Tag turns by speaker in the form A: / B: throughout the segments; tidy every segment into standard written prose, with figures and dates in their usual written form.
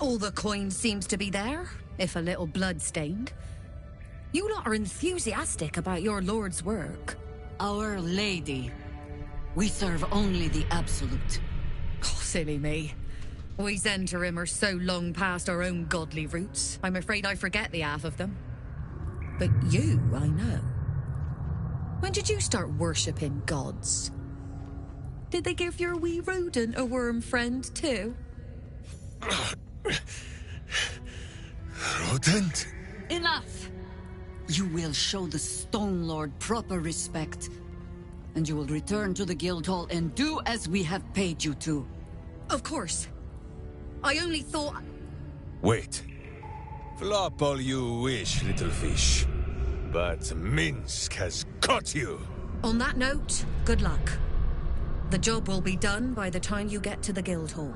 A: All the coin seems to be there, if a little blood-stained. You lot are enthusiastic about your lord's work.
B: Our Lady. We serve only the absolute.
A: Oh, silly me. We Zentarim are so long past our own godly roots, I'm afraid I forget the half of them. But you, I know. When did you start worshipping gods? Did they give your wee rodent a worm friend, too?
C: Rodent?
B: Enough! You will show the Stone Lord proper respect, and you will return to the Guildhall and do as we have paid you to.
A: Of course. I only thought...
C: Wait. Flop all you wish, little fish. But Minsk has caught you!
A: On that note, good luck. The job will be done by the time you get to the Guildhall.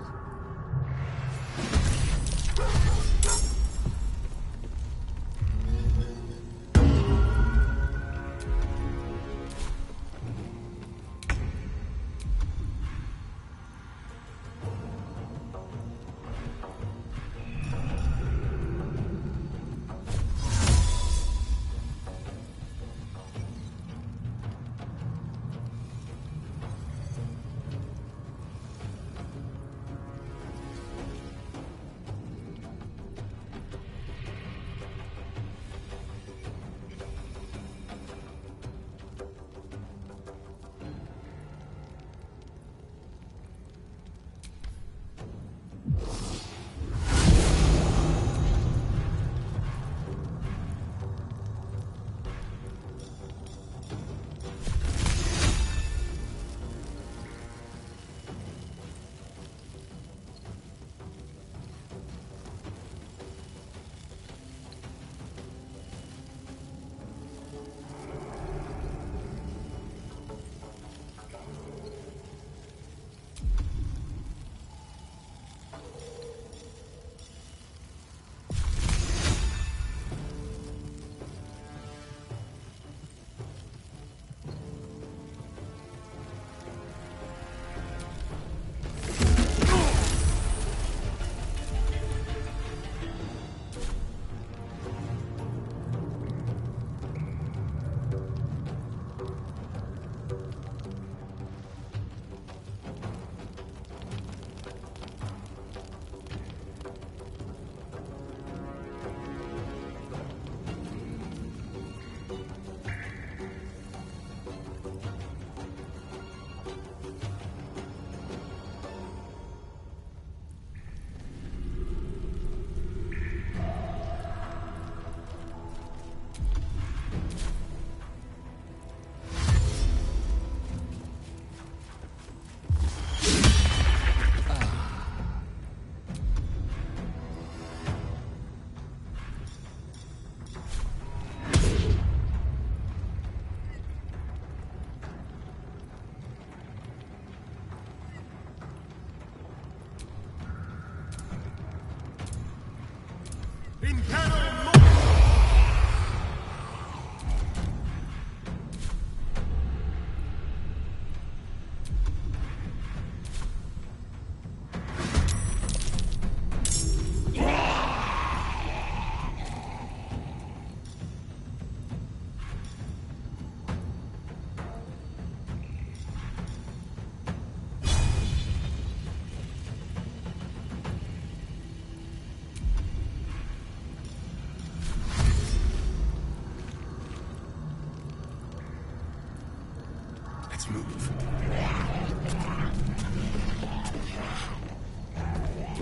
C: Let's move.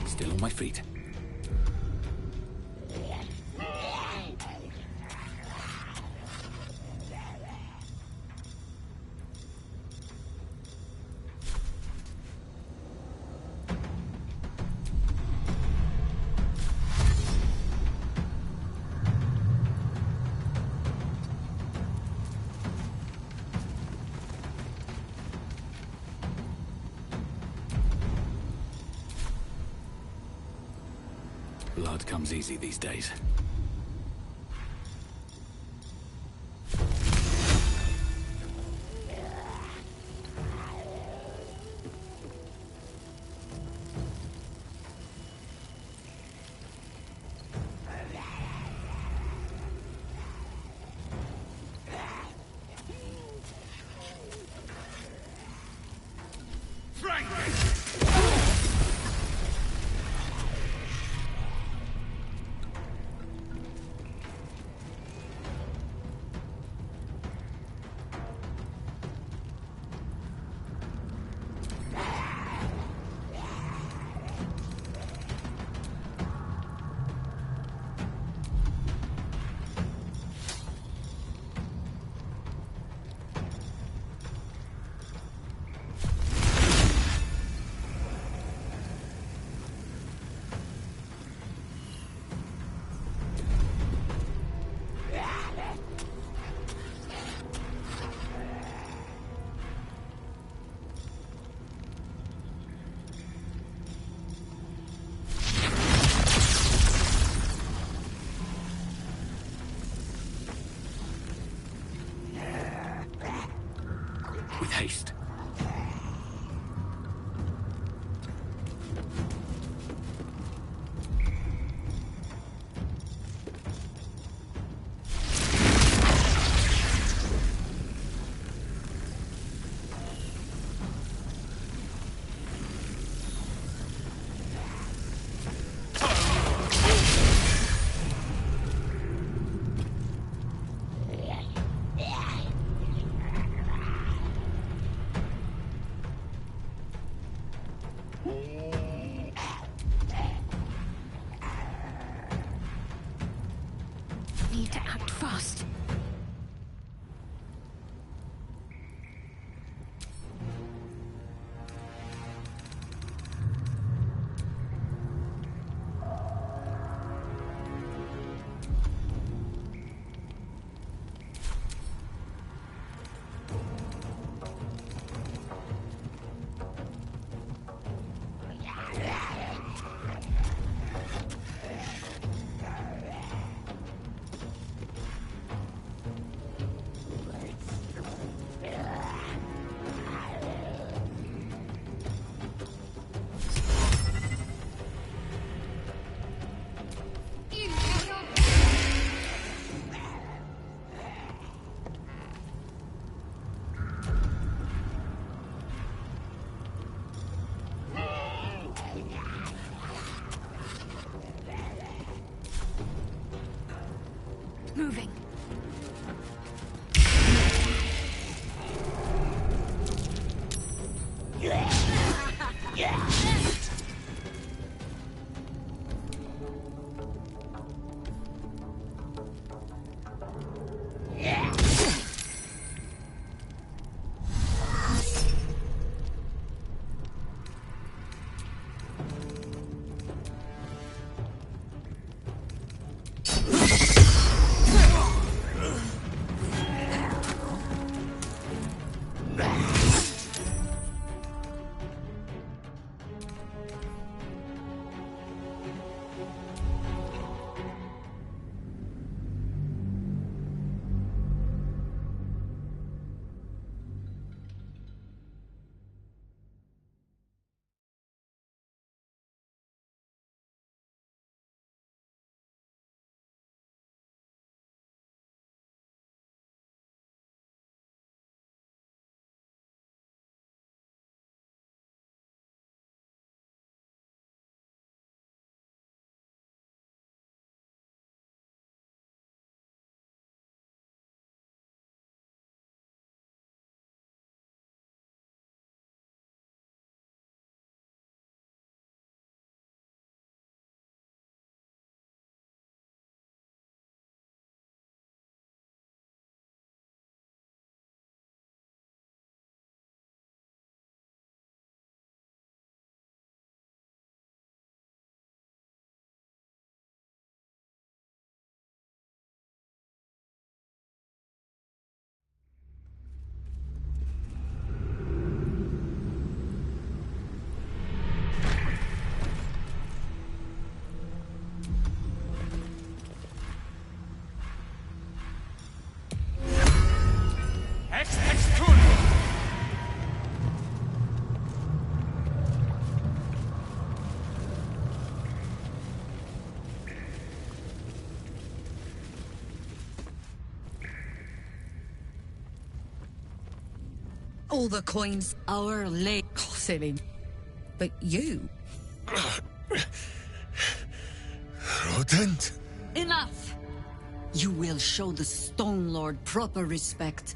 D: Still on my feet. Blood comes easy these days.
E: need to act fast. Moving.
A: All the coins.
B: Our late...
A: Oh, silly. But you...
C: Rodent?
B: Enough! You will show the Stone Lord proper respect,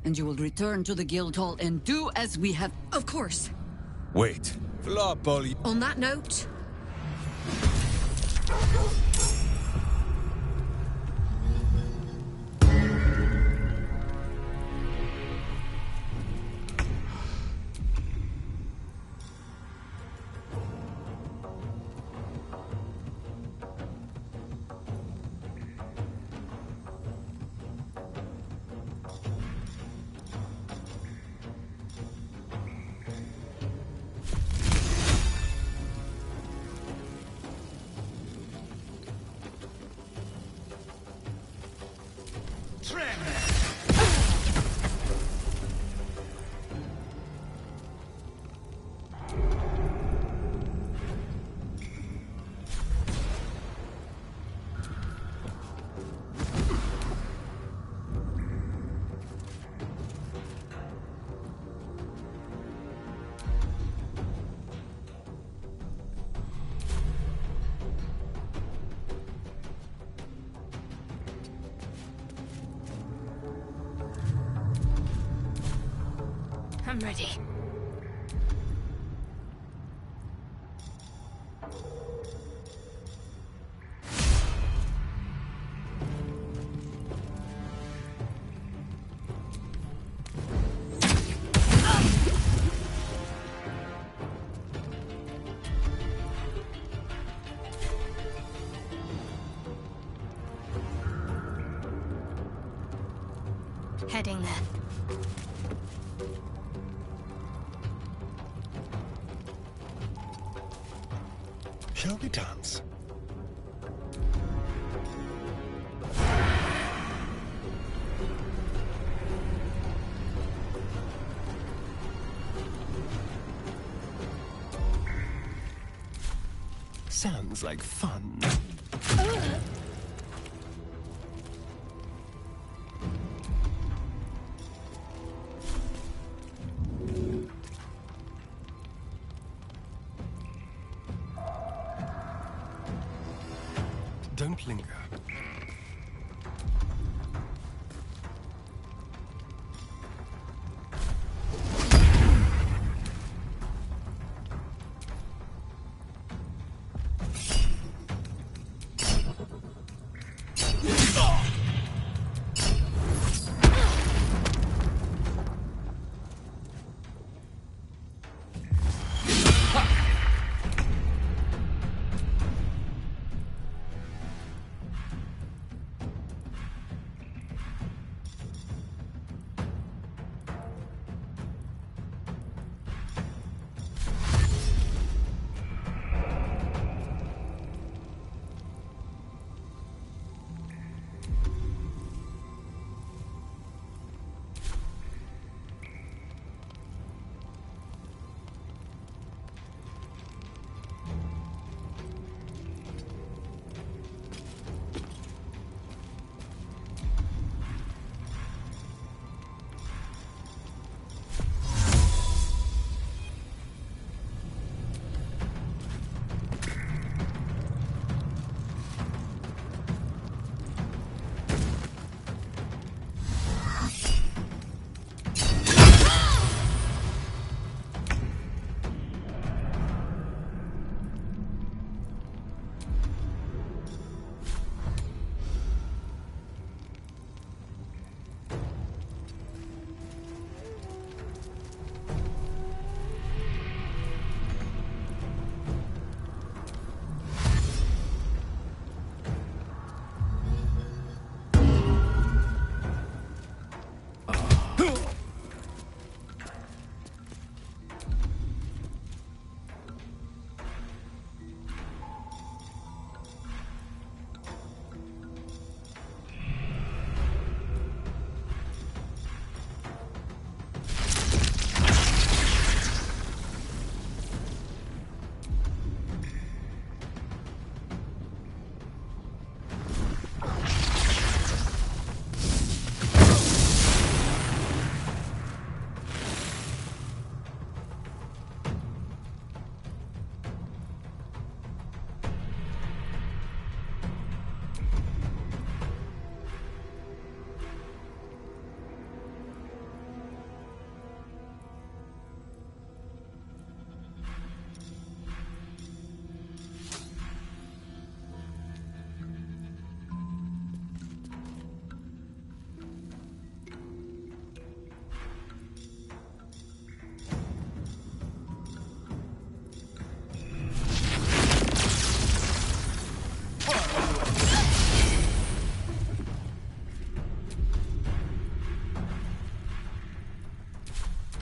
B: and you will return to the guild hall and do as we have...
A: Of course.
C: Wait. Flop all you...
A: On that note...
E: I'm ready. Heading there.
C: Shall we dance? Sounds like fun. Don't linger.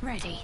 E: Ready.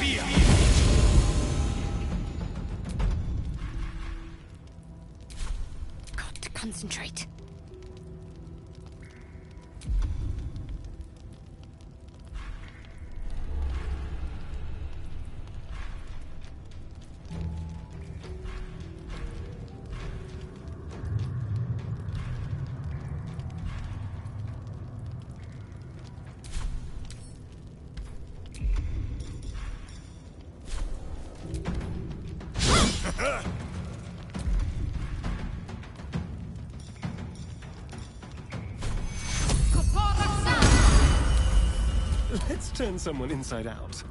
C: fear!
E: Got to concentrate.
F: Let's turn someone inside out.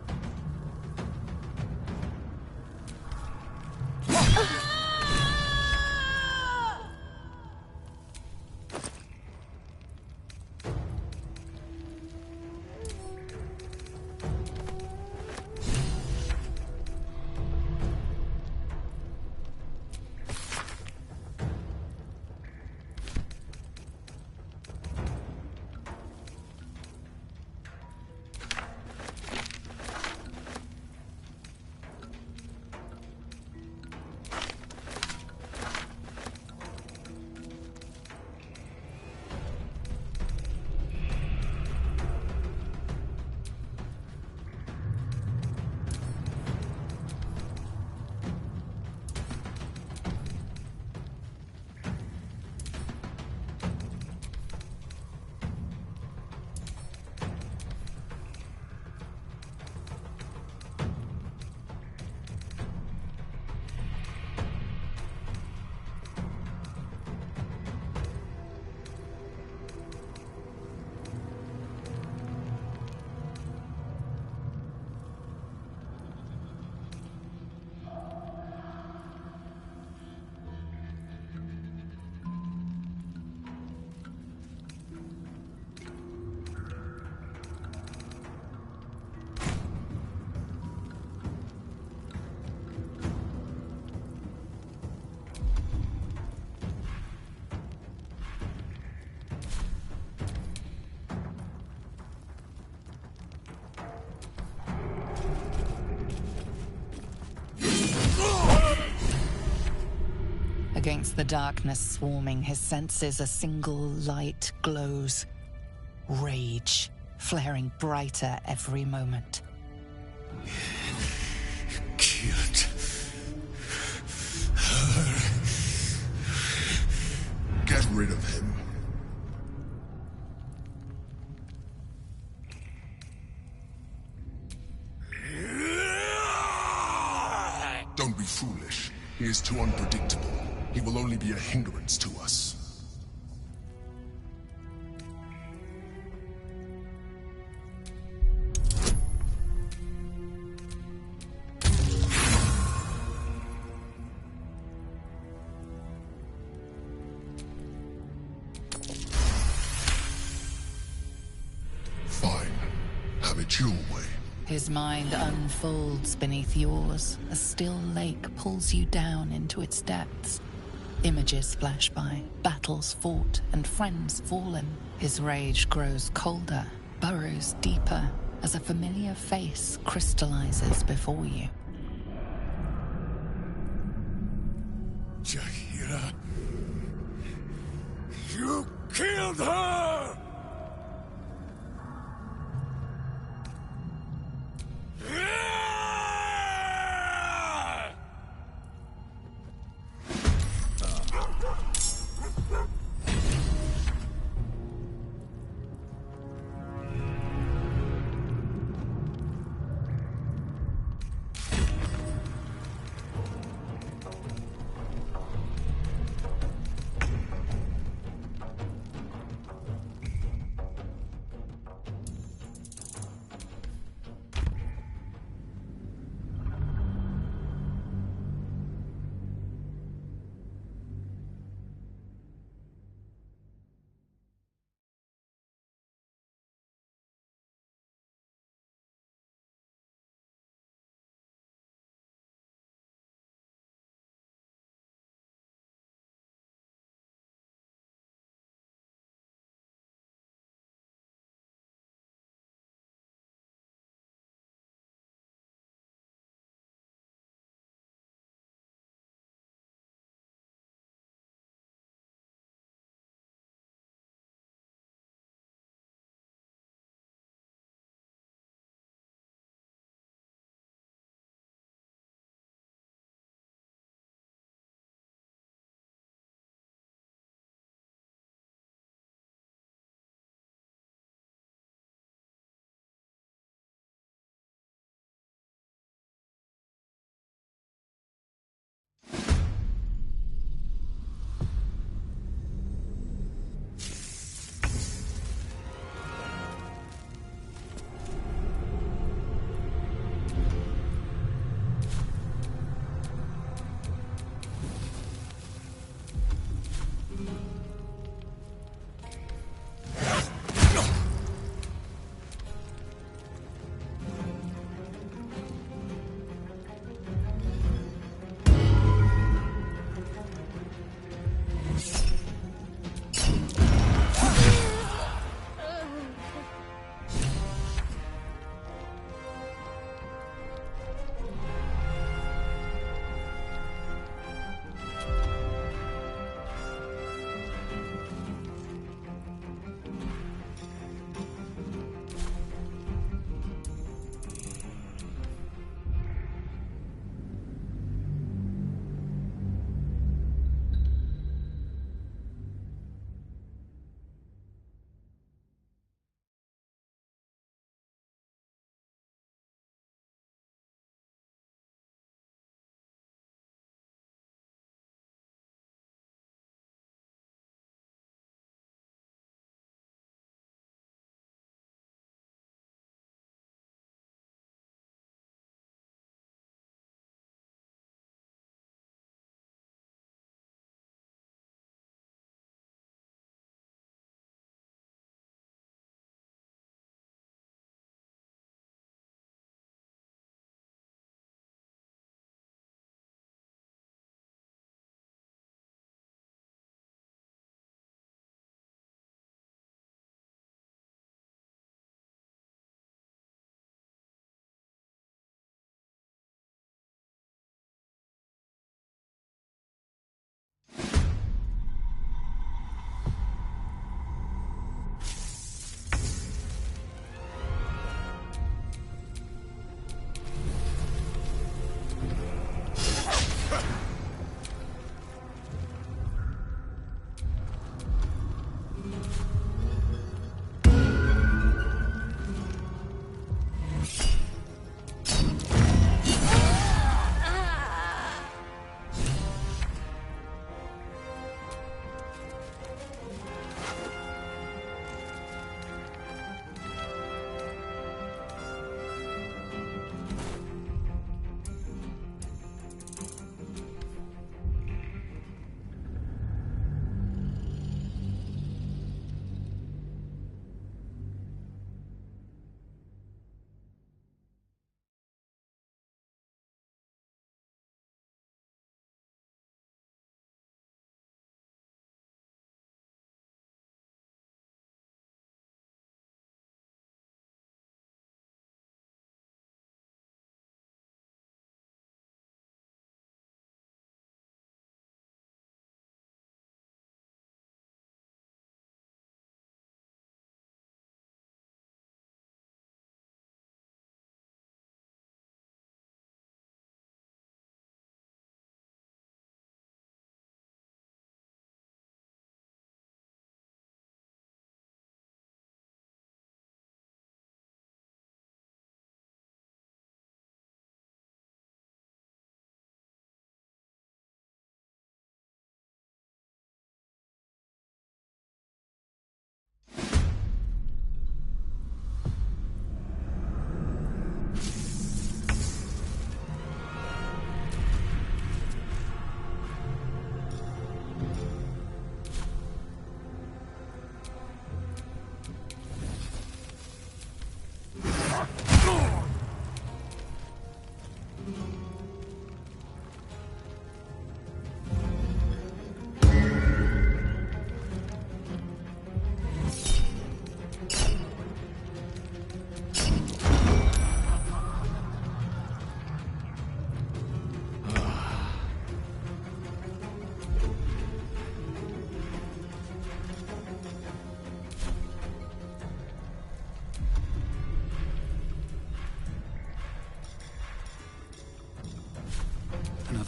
G: Against the darkness swarming his senses, a single light glows. Rage, flaring brighter every moment.
C: Killed her.
H: Get rid of him. Don't be foolish. He is too unpredictable. He will only be a hindrance to us. Fine. Have it your way.
G: His mind unfolds beneath yours. A still lake pulls you down into its depths. Images flash by, battles fought, and friends fallen. His rage grows colder, burrows deeper, as a familiar face crystallizes before you.
C: Jaheira, you killed her!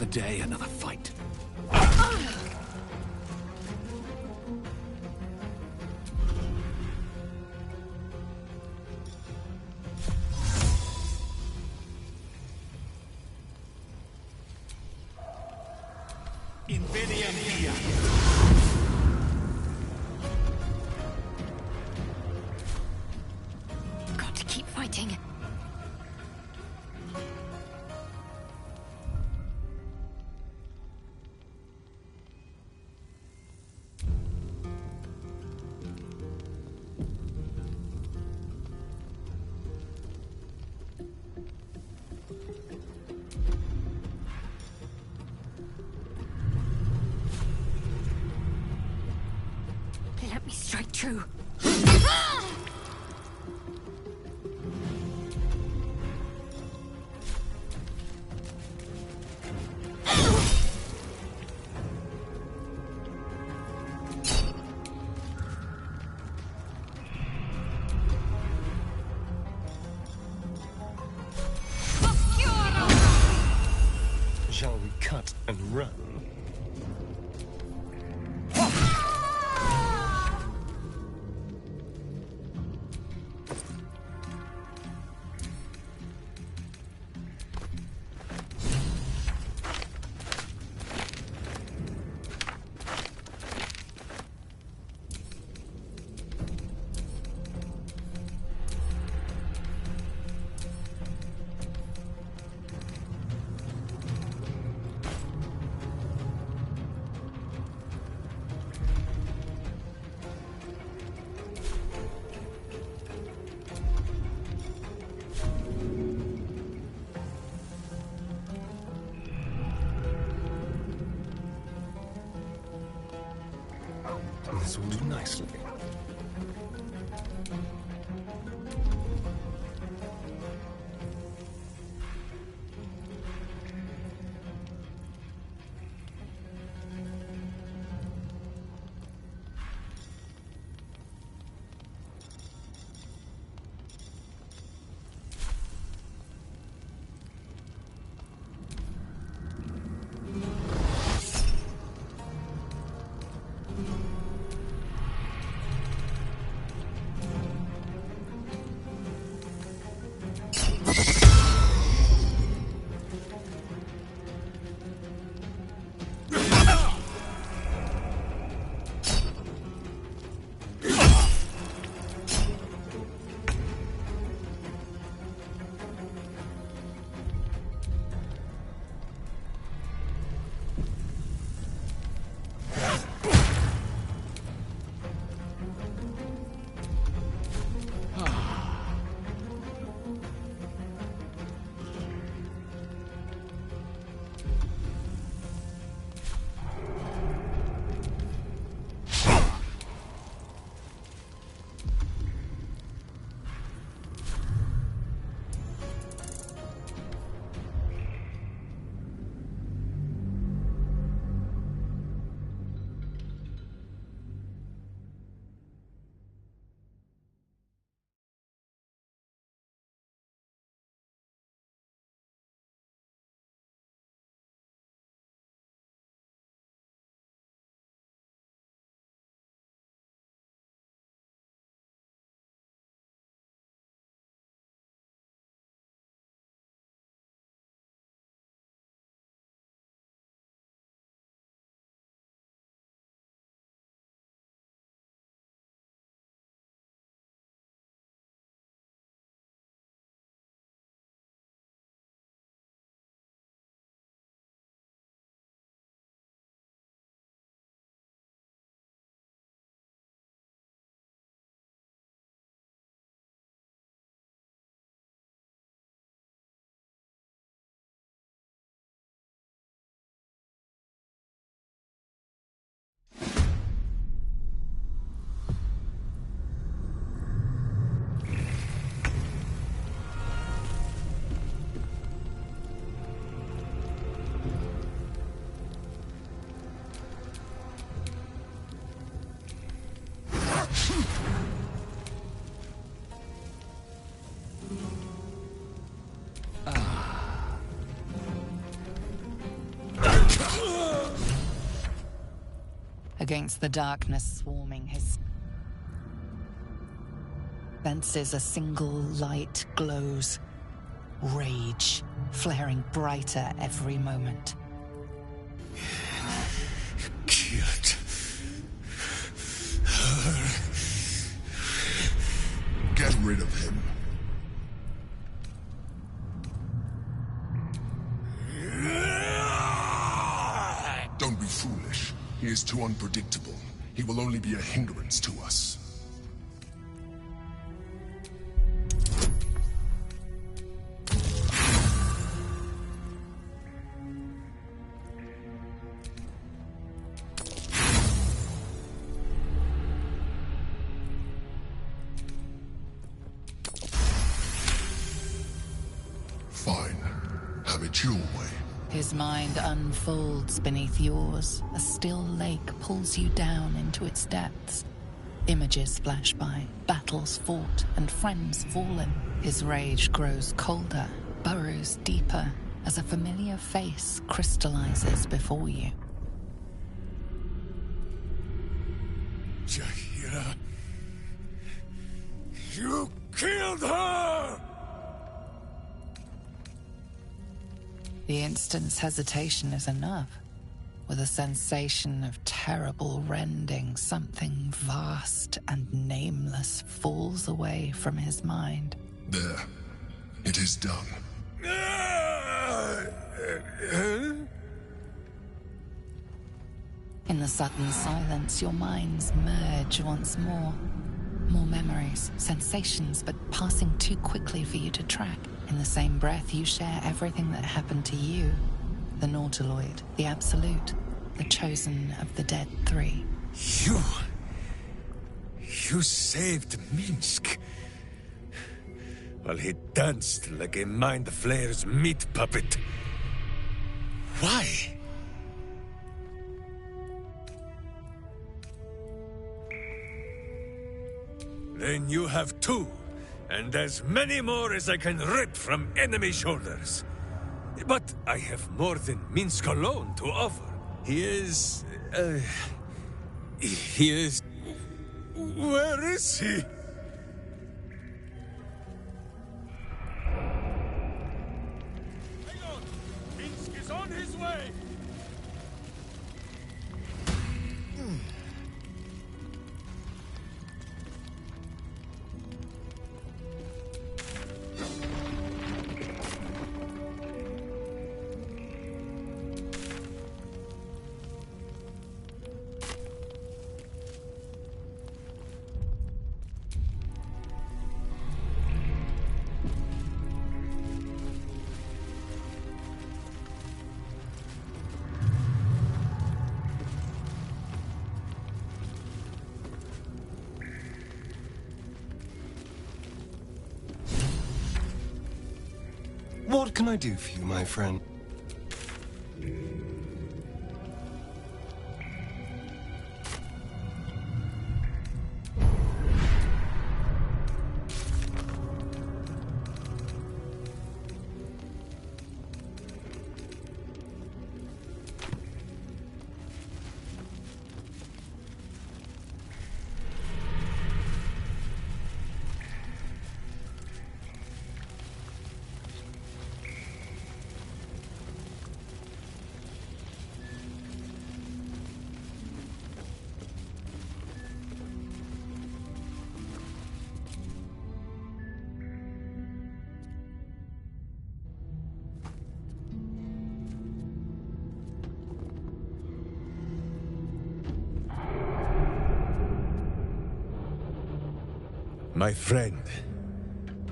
D: Another day, another fight.
E: Got to keep fighting. Let me strike true.
F: Shall we cut and run? This will do nicely.
G: Against the darkness swarming, his senses a single light glows. Rage, flaring brighter every moment.
C: Killed her.
H: Get rid of him. Don't be foolish. He is too unpredictable. He will only be a hindrance to us. Fine. Have it your way.
G: His mind unfolds beneath yours. A still lake pulls you down into its depths. Images flash by, battles fought, and friends fallen. His rage grows colder, burrows deeper, as a familiar face crystallizes before you.
C: Jaheira, you killed her!
G: The instant's hesitation is enough. With a sensation of terrible rending, something vast and nameless falls away from his mind.
H: There. It is done.
G: In the sudden silence, your minds merge once more. More memories, sensations, but passing too quickly for you to track. In the same breath, you share everything that happened to you. The Nautiloid, the Absolute, the chosen of the dead three.
C: You saved Minsk. While he danced like a Mind Flayer's meat puppet. Why? Then you have two, and as many more as I can rip from enemy shoulders. But I have more than Minsk alone to offer. He is... Where is he? Hang on! Minsk is on his way!
F: What can I do for you, my friend?
C: My friend,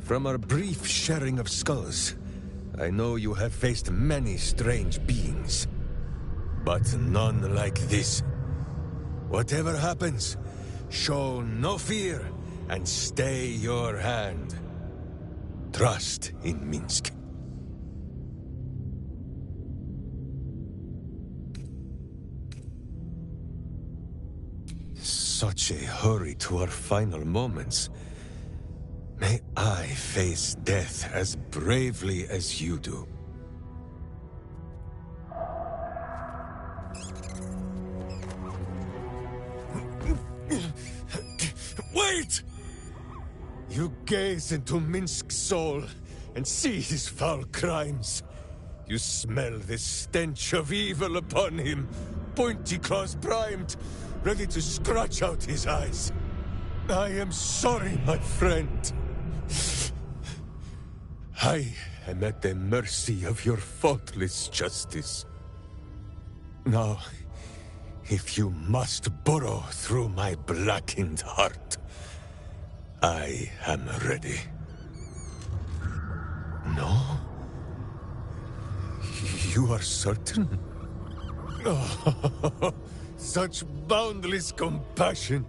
C: from our brief sharing of skulls, I know you have faced many strange beings, but none like this. Whatever happens, show no fear and stay your hand. Trust in Minsk. Such a hurry to our final moments. May I face death as bravely as you do. Wait! You gaze into Minsk's soul and see his foul crimes. You smell the stench of evil upon him, pointy claws primed, ready to scratch out his eyes. I am sorry, my friend. I am at the mercy of your faultless justice. Now, if you must burrow through my blackened heart, I am ready. No? You are certain? Oh, such boundless compassion.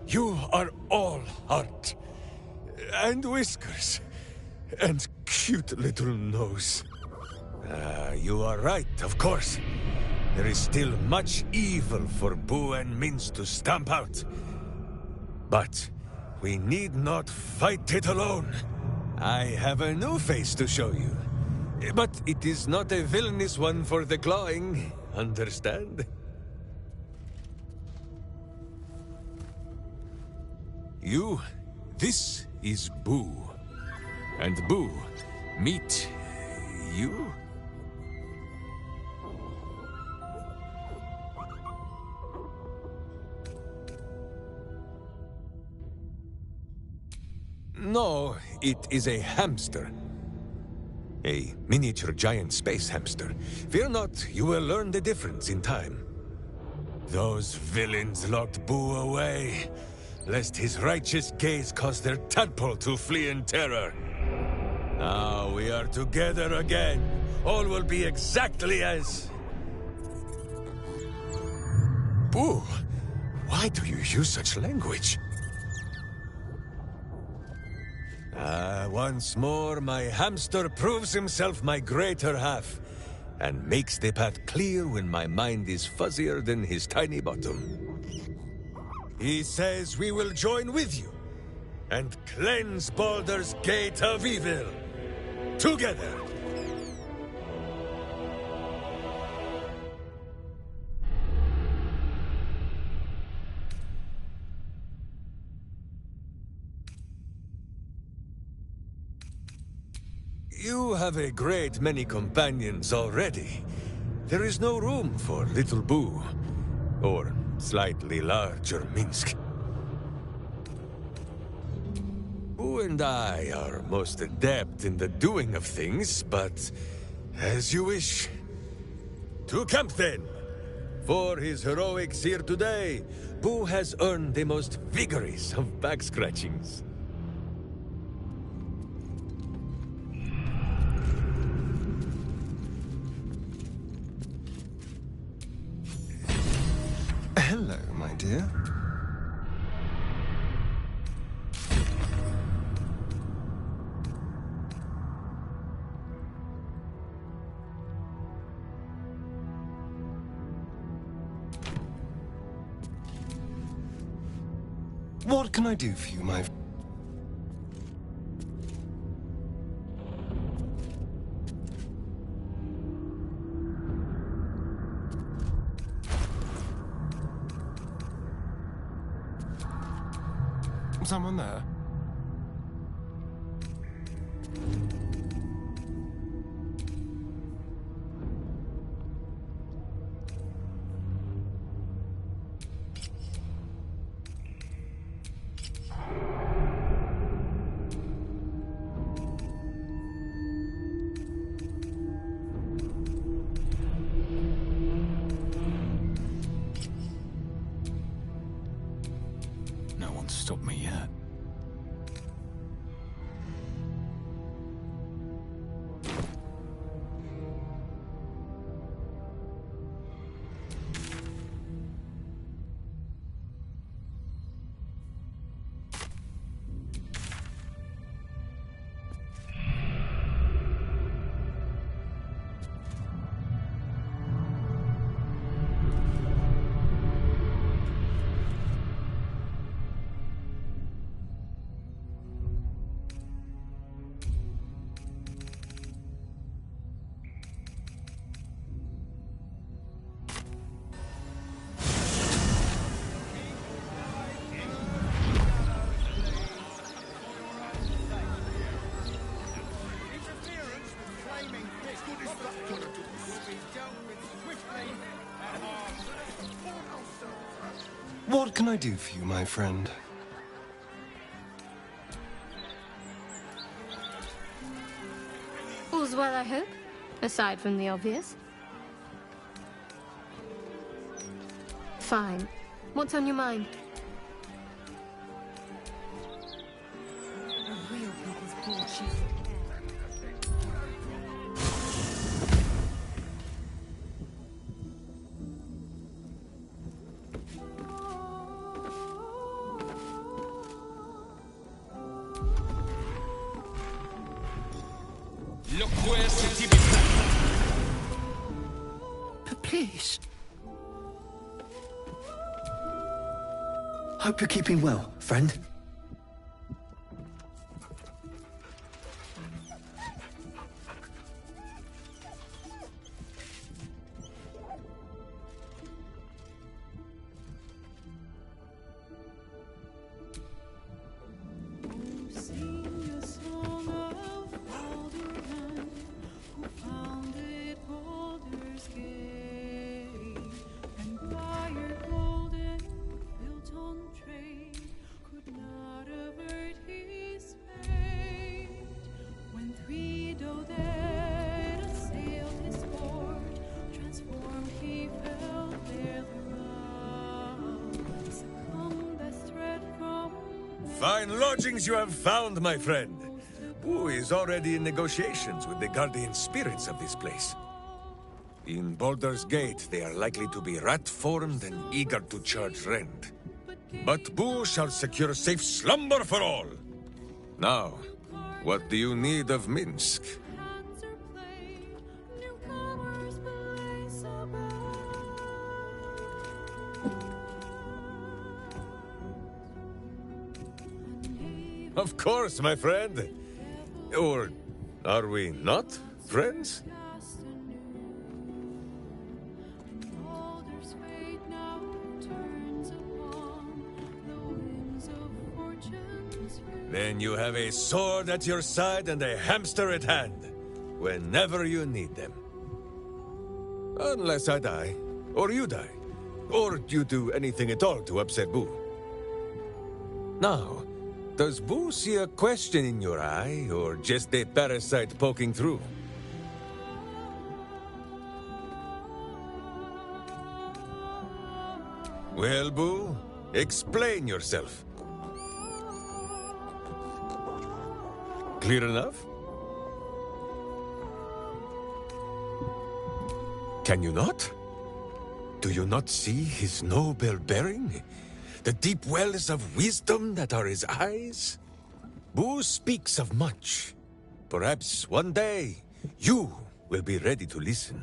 C: You are all heart. And whiskers. And cute little nose. You are right, of course. There is still much evil for Boo and Minsk to stamp out. But we need not fight it alone. I have a new face to show you. But it is not a villainous one for the clawing, understand? This is Boo. And Boo, meet you? No, it is a hamster. A miniature giant space hamster. Fear not, you will learn the difference in time. Those villains locked Boo away, lest his righteous gaze cause their tadpole to flee in terror. Now we are together again. All will be exactly as... Boo, why do you use such language? Once more, my hamster proves himself my greater half, and makes the path clear when my mind is fuzzier than his tiny bottom. He says we will join with you, and cleanse Baldur's Gate of Evil. Together! You have a great many companions already. There is no room for little Boo, or slightly larger Minsk. Boo and I are most adept in the doing of things, but as you wish. To camp then! For his heroics here today, Boo has earned the most vigorous of back scratchings.
F: Hello, my dear. What can I do for you, my... Someone there?
D: No one's stopped me yet.
F: What can I do for you, my friend?
E: All's well, I hope? Aside from the obvious. Fine. What's on your mind?
I: But please. Hope you're keeping well, friend.
C: Fine lodgings you have found, my friend. Boo is already in negotiations with the guardian spirits of this place. In Baldur's Gate, they are likely to be rat-formed and eager to charge rent. But Boo shall secure safe slumber for all. Now, what do you need of Minsk? Of course, my friend. Or are we not friends? Then you have a sword at your side and a hamster at hand, whenever you need them. Unless I die, or you die, or you do anything at all to upset Boo. Now, does Boo see a question in your eye, or just a parasite poking through? Well, Boo, explain yourself. Clear enough? Can you not? Do you not see his noble bearing? The deep wells of wisdom that are his eyes? Boo speaks of much. Perhaps one day, you will be ready to listen.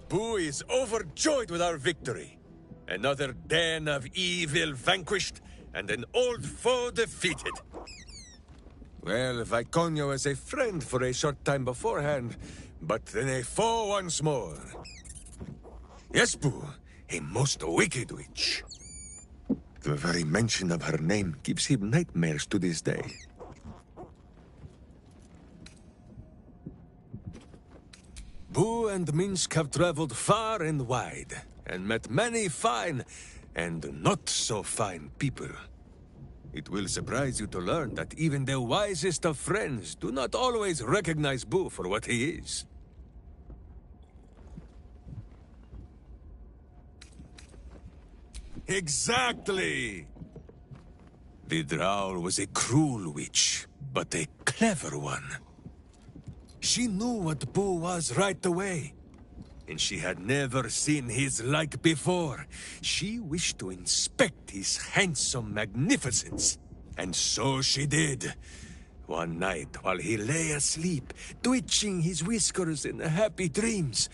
C: Boo is overjoyed with our victory. Another den of evil vanquished, and an old foe defeated. Well, Viconio was a friend for a short time beforehand, but then a foe once more. Yes, Boo, a most wicked witch. The very mention of her name gives him nightmares to this day. Boo and Minsk have traveled far and wide, and met many fine and not so fine people. It will surprise you to learn that even the wisest of friends do not always recognize Boo for what he is. Exactly! The Drow was a cruel witch, but a clever one. She knew what Boo was right away, and she had never seen his like before. She wished to inspect his handsome magnificence, and so she did. One night, while he lay asleep, twitching his whiskers in happy dreams,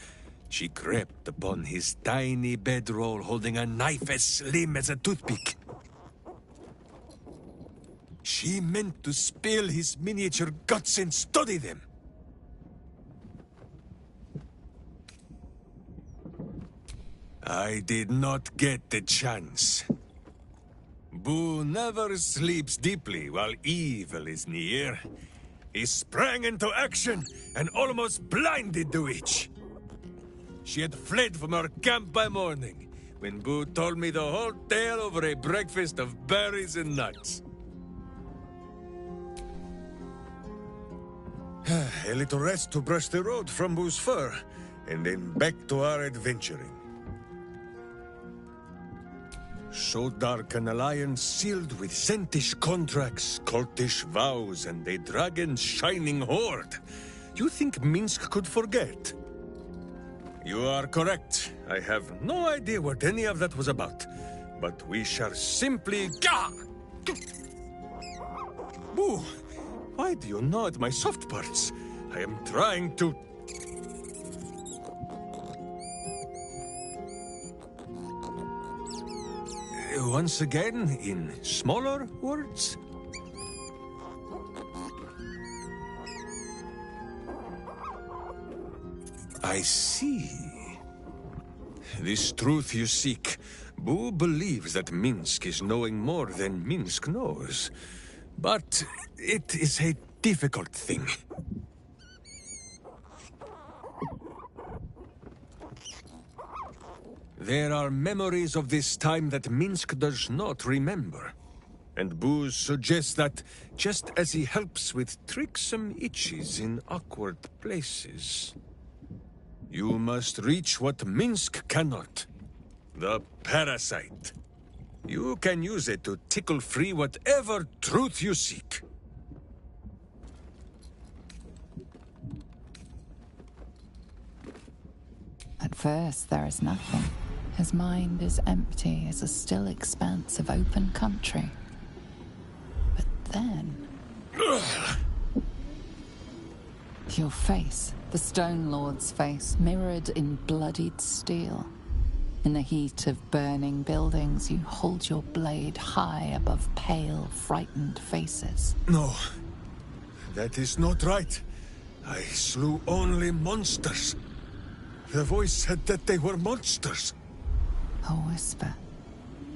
C: she crept upon his tiny bedroll holding a knife as slim as a toothpick. She meant to spill his miniature guts and study them. I did not get the chance. Boo never sleeps deeply while evil is near. he sprang into action and almost blinded the witch. She had fled from our camp by morning, when Boo told me the whole tale over a breakfast of berries and nuts. A little rest to brush the road from Boo's fur, and then back to our adventuring. So dark an alliance sealed with Sentish contracts, cultish vows, and a dragon's shining horde. You think Minsk could forget? You are correct. I have no idea what any of that was about. But we shall simply... Boo! Why do you gnaw at my soft parts? I am trying to... Once again, in smaller words? I see. This truth you seek. Boo believes that Minsk is knowing more than Minsk knows. But it is a difficult thing. There are memories of this time that Minsk does not remember. And Boo suggests that, just as he helps with tricksome itches in awkward places, you must reach what Minsk cannot. The parasite. You can use it to tickle free whatever truth you seek.
G: At first, there is nothing. His mind is empty as a still expanse of open country. But then... Your face, the Stone Lord's face, mirrored in bloodied steel. In the heat of burning buildings, you hold your blade high above pale, frightened faces.
C: No, that is not right. I slew only monsters. The voice said that they were monsters.
G: A whisper.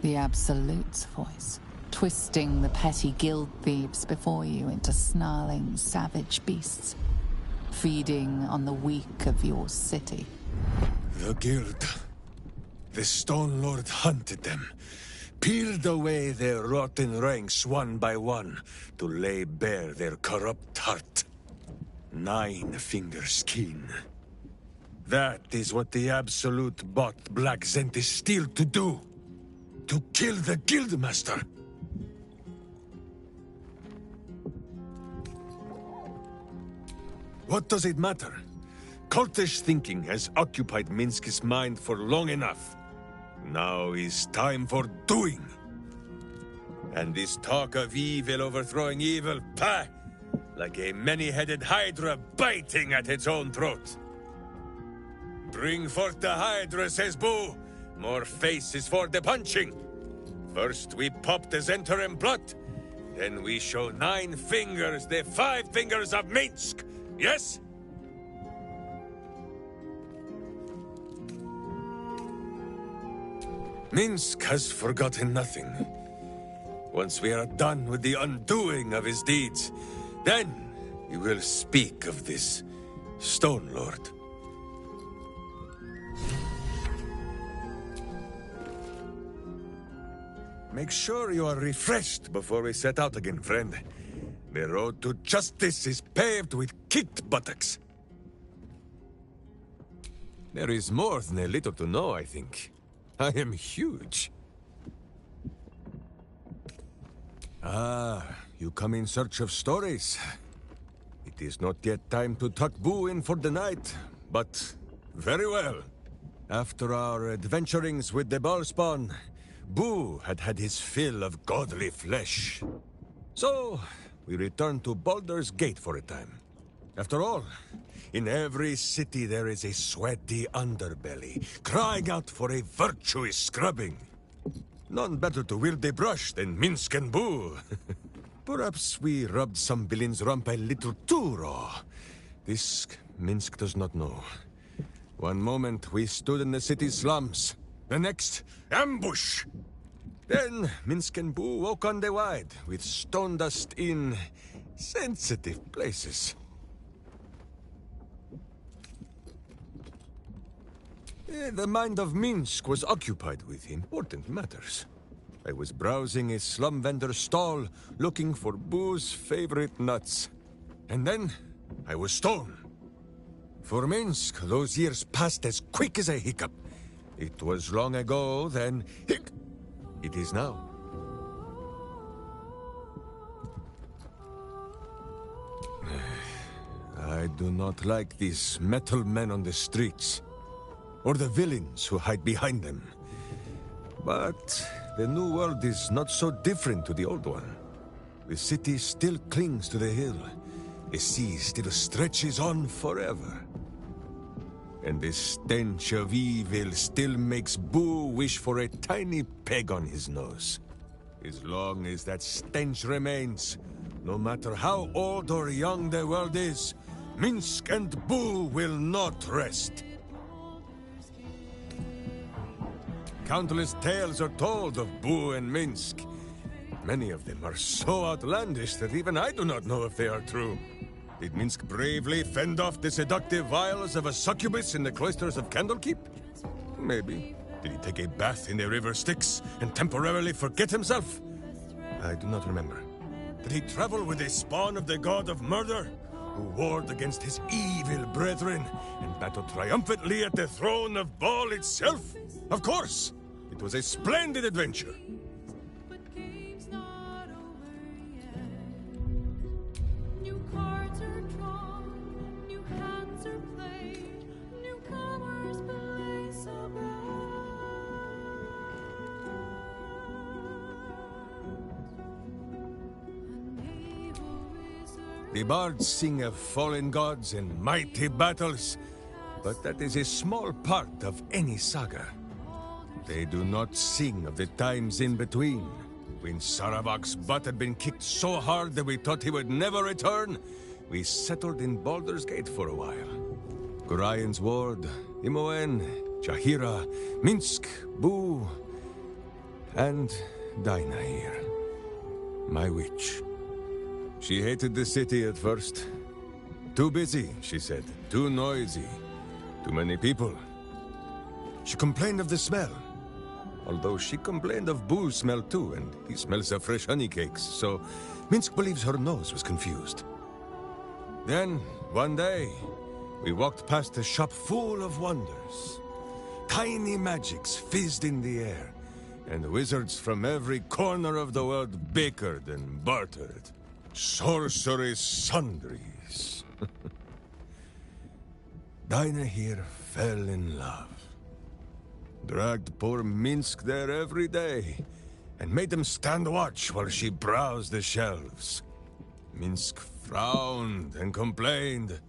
G: The Absolute's voice, twisting the petty guild thieves before you into snarling, savage beasts, feeding on the weak of your city.
C: The guild. The Stone Lord hunted them, peeled away their rotten ranks one by one to lay bare their corrupt heart. 9 fingers keen. That is what the Absolute bought Black Zentish Steel to do. To kill the Guildmaster. What does it matter? Cultish thinking has occupied Minsk's mind for long enough. Now is time for doing. And this talk of evil overthrowing evil, pah! Like a many-headed hydra biting at its own throat. Bring forth the hydra, says Boo. More faces for the punching. First we pop the Zentrum blood. Then we show 9 fingers, the 5 fingers of Minsk. Yes? Minsk has forgotten nothing. Once we are done with the undoing of his deeds, then we will speak of this Stone Lord. Make sure you are refreshed before we set out again, friend. The road to justice is paved with kicked buttocks. There is more than a little to know, I think. I am huge. Ah, you come in search of stories. It is not yet time to tuck Boo in for the night, but very well. After our adventurings with the Ballspawn, Boo had had his fill of godly flesh. So, we returned to Baldur's Gate for a time. After all, in every city there is a sweaty underbelly, crying out for a virtuous scrubbing. None better to wield a brush than Minsk and Boo. Perhaps we rubbed some villain's rump a little too raw. This Minsk does not know. One moment we stood in the city's slums. The next, ambush! Then Minsk and Boo woke on the wide, with stone dust in Sensitive places. The mind of Minsk was occupied with important matters. I was browsing a slum vendor's stall, looking for Boo's favorite nuts. And then, I was stolen. For Minsk, those years passed as quick as a hiccup. It was long ago, then... It is now. I do not like these metal men on the streets, or the villains who hide behind them. But the new world is not so different to the old one. The city still clings to the hill. The sea still stretches on forever. And the stench of evil still makes Boo wish for a tiny peg on his nose. As long as that stench remains, no matter how old or young the world is, Minsk and Boo will not rest. Countless tales are told of Boo and Minsk. Many of them are so outlandish that even I do not know if they are true. Did Minsk bravely fend off the seductive wiles of a succubus in the cloisters of Candlekeep? Maybe. Did he take a bath in the river Styx and temporarily forget himself? I do not remember. Did he travel with a spawn of the god of murder, who warred against his evil brethren and battled triumphantly at the throne of Baal itself? Of course! It was a splendid adventure. The bards sing of fallen gods and mighty battles, but that is a small part of any saga. They do not sing of the times in between, when Saravak's butt had been kicked so hard that we thought he would never return. We settled in Baldur's Gate for a while. Gorian's Ward, Imoen, Jahira, Minsk, Boo, and Dinah here, my witch. She hated the city at first. Too busy, she said. Too noisy. Too many people. She complained of the smell. Although she complained of Boo's smell too, and he smells of fresh honey cakes, so Minsk believes her nose was confused. Then, one day, we walked past a shop full of wonders. Tiny magics fizzed in the air, and wizards from every corner of the world bickered and bartered. Sorcery sundries. Dinah here fell in love. Dragged poor Minsk there every day, and made him stand watch while she browsed the shelves. Minsk frowned and complained.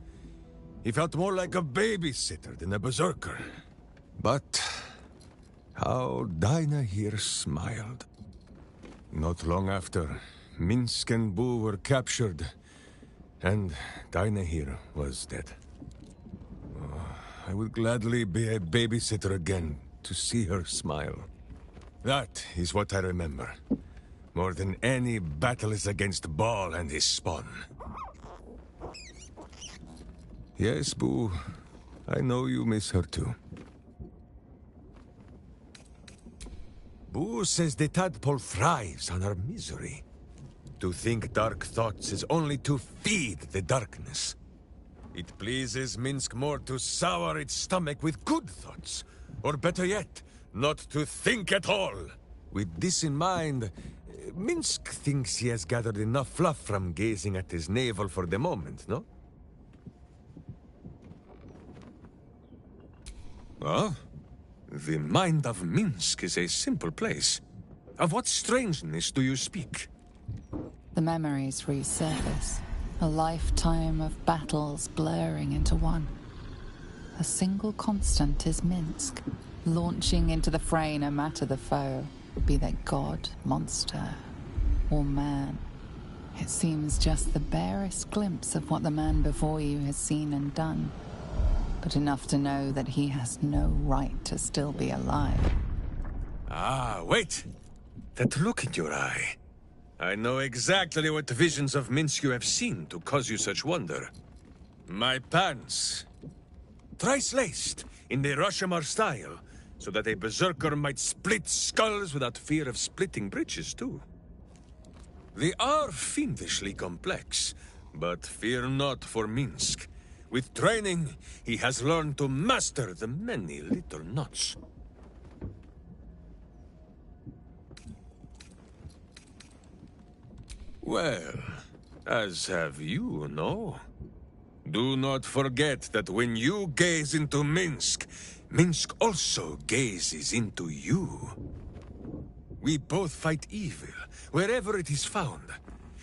C: He felt more like a babysitter than a berserker. But how Dinah here smiled. Not long after, Minsk and Boo were captured, and Dinah here was dead. Oh, I would gladly be a babysitter again to see her smile. That is what I remember. More than any battle is against Baal and his spawn. Yes, Boo. I know you miss her too. Boo says the tadpole thrives on our misery. To think dark thoughts is only to feed the darkness. It pleases Minsk more to sour its stomach with good thoughts, or better yet, not to think at all. With this in mind, Minsk thinks he has gathered enough fluff from gazing at his navel for the moment, no? Well, the mind of Minsk is a simple place. Of what strangeness do you speak?
G: The memories resurface, a lifetime of battles blurring into one. A single constant is Minsk, launching into the fray no matter the foe, be they god, monster, or man. It seems just the barest glimpse of what the man before you has seen and done, but enough to know that he has no right to still be alive.
C: Ah, wait! That look in your eye. I know exactly what visions of Minsk you have seen to cause you such wonder. My pants. Thrice-laced, in the Rashomar style, so that a berserker might split skulls without fear of splitting bridges, too. They are fiendishly complex, but fear not for Minsk. With training, he has learned to master the many little knots. Well, as have you, no? Do not forget that when you gaze into Minsk, Minsk also gazes into you. We both fight evil, wherever it is found.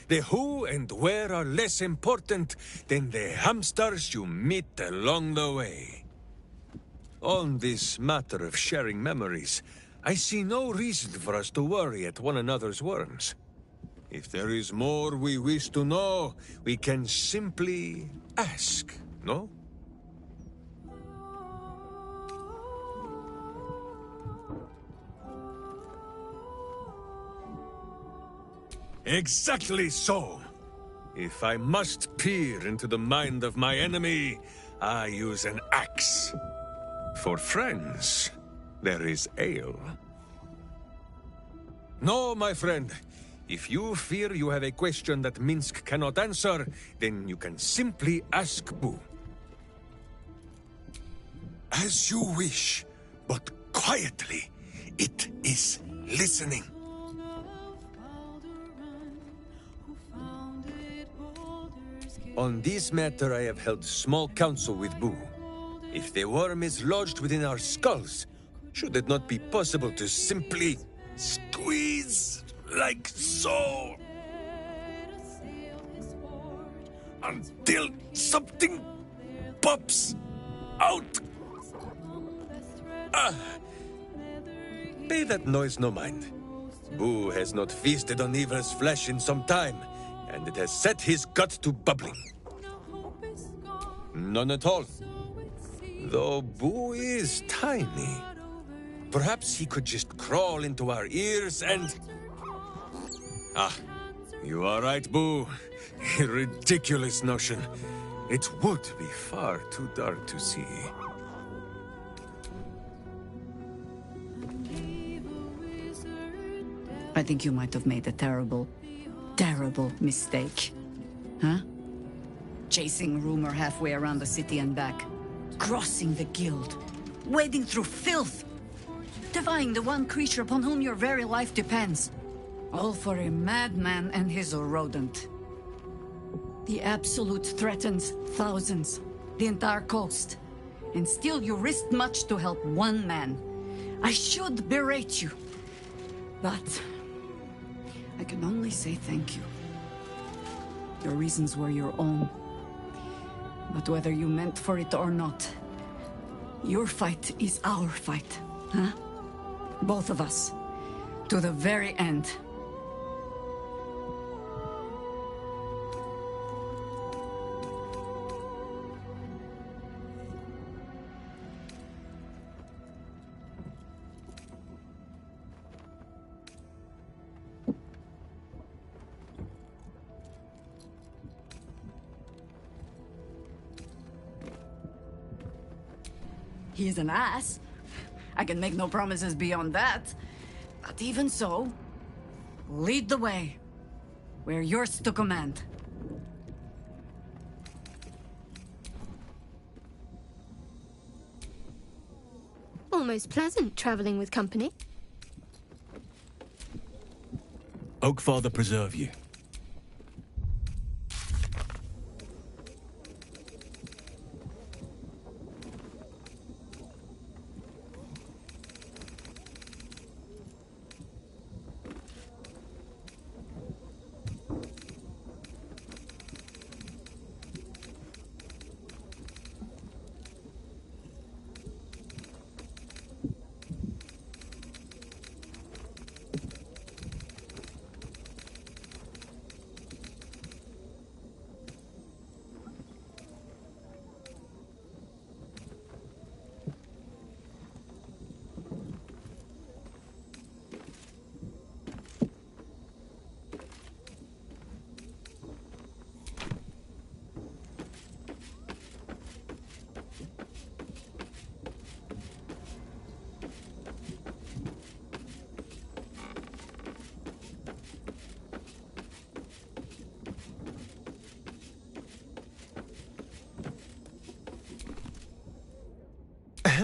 C: The who and where are less important than the hamsters you meet along the way. On this matter of sharing memories, I see no reason for us to worry at one another's worms. If there is more we wish to know, we can simply ask, no? Exactly so! If I must peer into the mind of my enemy, I use an axe. For friends, there is ale. No, my friend. If you fear you have a question that Minsk cannot answer, then you can simply ask Boo. As you wish, but quietly. It is listening. On this matter, I have held small council with Boo. If the worm is lodged within our skulls, should it not be possible to simply squeeze like so until something pops out? Pay that noise no mind. Boo has not feasted on evil's flesh in some time, and it has set his gut to bubbling. None at all. Though Boo is tiny. Perhaps he could just crawl into our ears and... Ah, you are right, Boo. A ridiculous notion. It would be far too dark to see.
B: I think you might have made a terrible mistake. Huh? Chasing rumor halfway around the city and back. Crossing the guild. Wading through filth. Defying the one creature upon whom your very life depends. All for a madman and his rodent. The Absolute threatens thousands. The entire coast. And still you risked much to help one man. I should berate you. But... I can only say thank you. Your reasons were your own. But whether you meant for it or not, your fight is our fight, huh? Both of us. To the very end. He is an ass. I can make no promises beyond that. But even so, lead the way. We're yours to command.
E: Almost pleasant traveling with company.
D: Oakfather preserve you.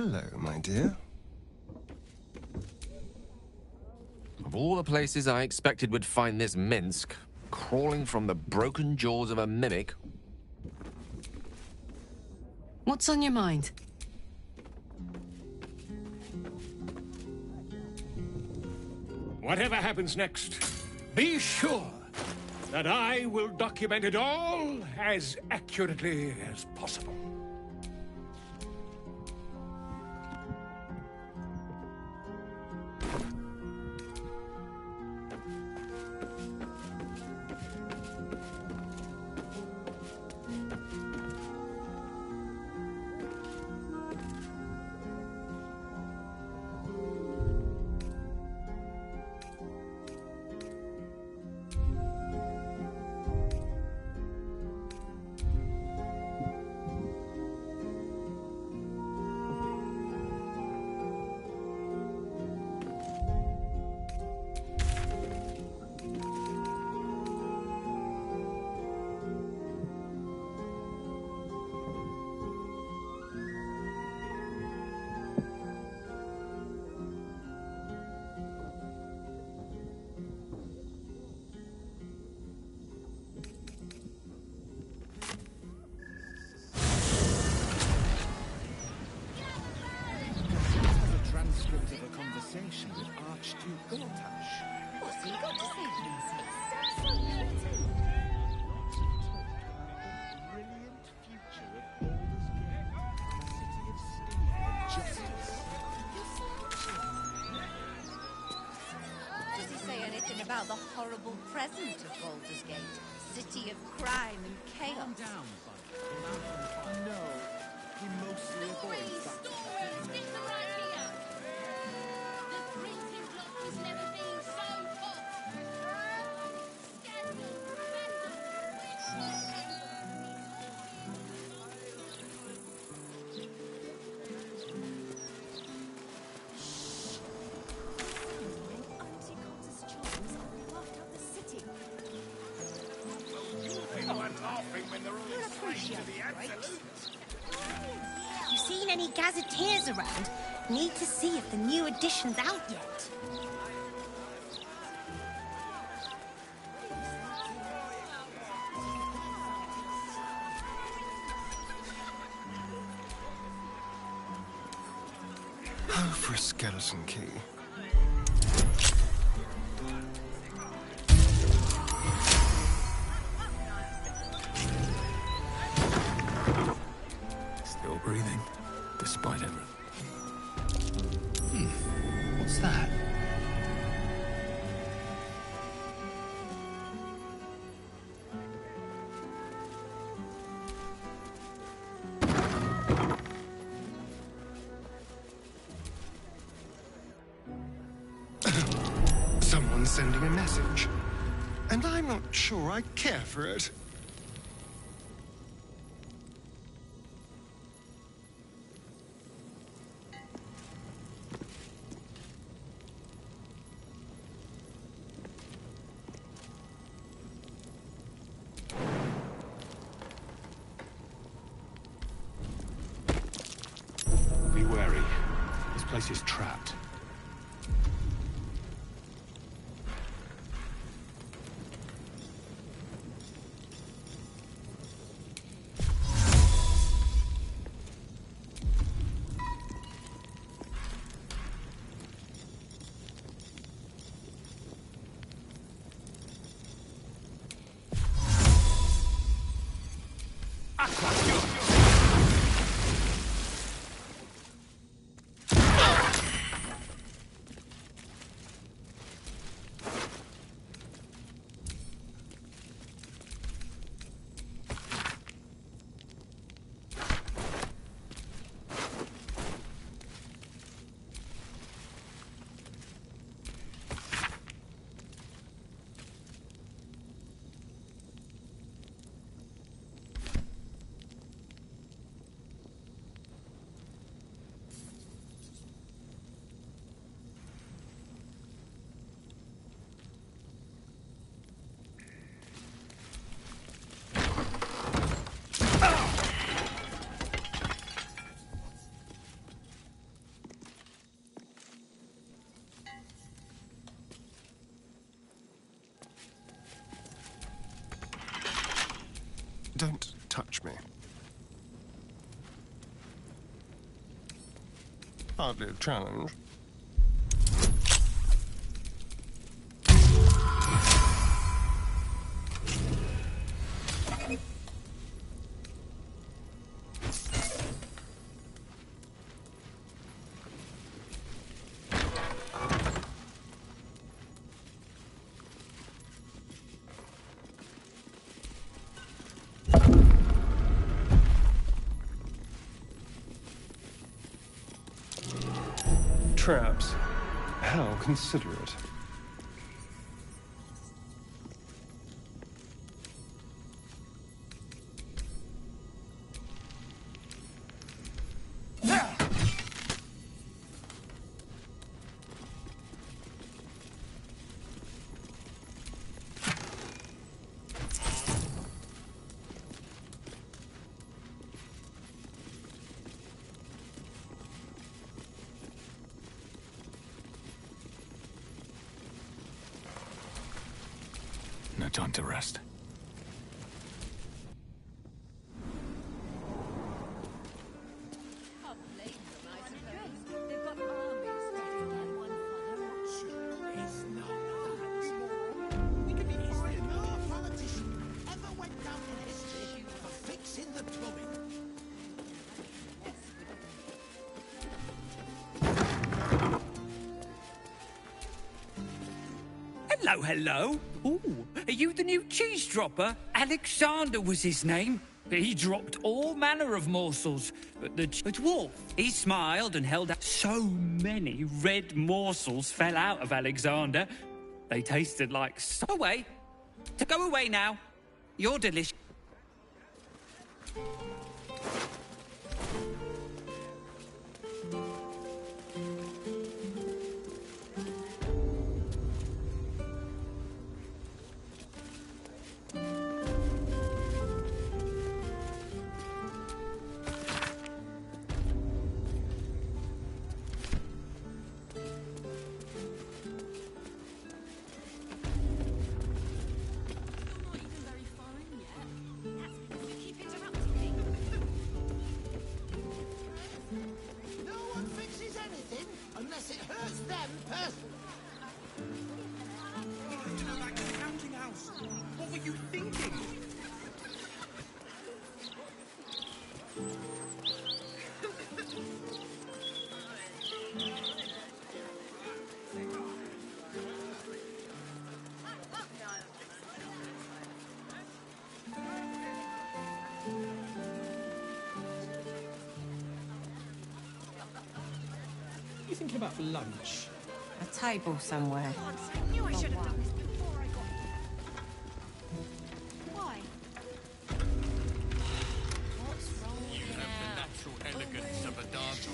F: Hello, my dear.
J: Of all the places I expected would find this Minsk, crawling from the broken jaws of a mimic.
B: What's on your mind?
K: Whatever happens next, be sure that I will document it all as accurately as possible.
L: What's he got to say, Lucy? Does he say anything about the horrible present of Baldur's Gate? City of crime and chaos.
M: Calm down, bud. No, he mostly avoids that.
L: Stick them right here. The printing block has never been so hot. Scandal,
N: You seen any gazetteers around? Need to see if the new edition's out yet.
F: Oh, for a skeleton key.
D: Still breathing, despite everything.
I: What's that?
F: Someone's sending a message. And I'm not sure I care for it.
K: Be wary. This place is trapped.
F: Don't touch me. Hardly a challenge. Traps. How considerate.
D: No time to rest.
O: Hello, hello. Ooh, are you the new cheese dropper? Alexander was his name. He dropped all manner of morsels, but the dwarf, he smiled and held out. So many red morsels fell out of Alexander. They tasted like... Go away now. You're delicious. What were you thinking?
I: You thinking about for lunch?
P: A table somewhere.
N: I knew I should have done this before I got here. Why?
L: What's wrong with you now?
Q: Natural elegance of a dancer.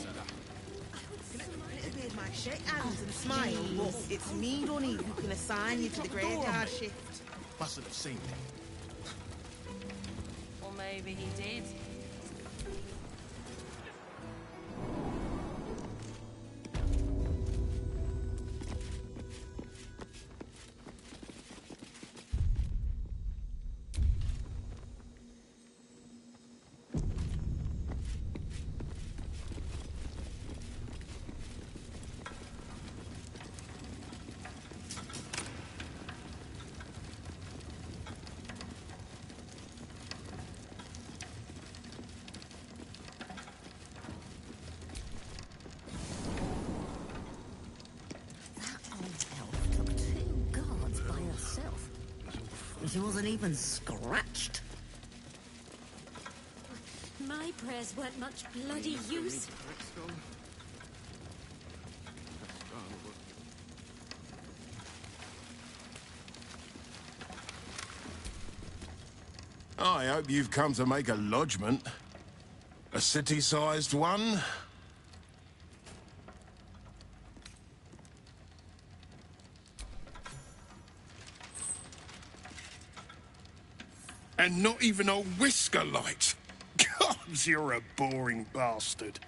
R: It'll be my shake hands and smile, but it's me, Donny, who can assign you to the graveyard shift.
Q: Mustn't have seen me.
L: Or maybe he did.
B: She wasn't even scratched.
L: My prayers weren't much bloody use.
H: I hope you've come to make a lodgment. A city-sized one?
F: And not even a whisker light. God, you're a boring bastard.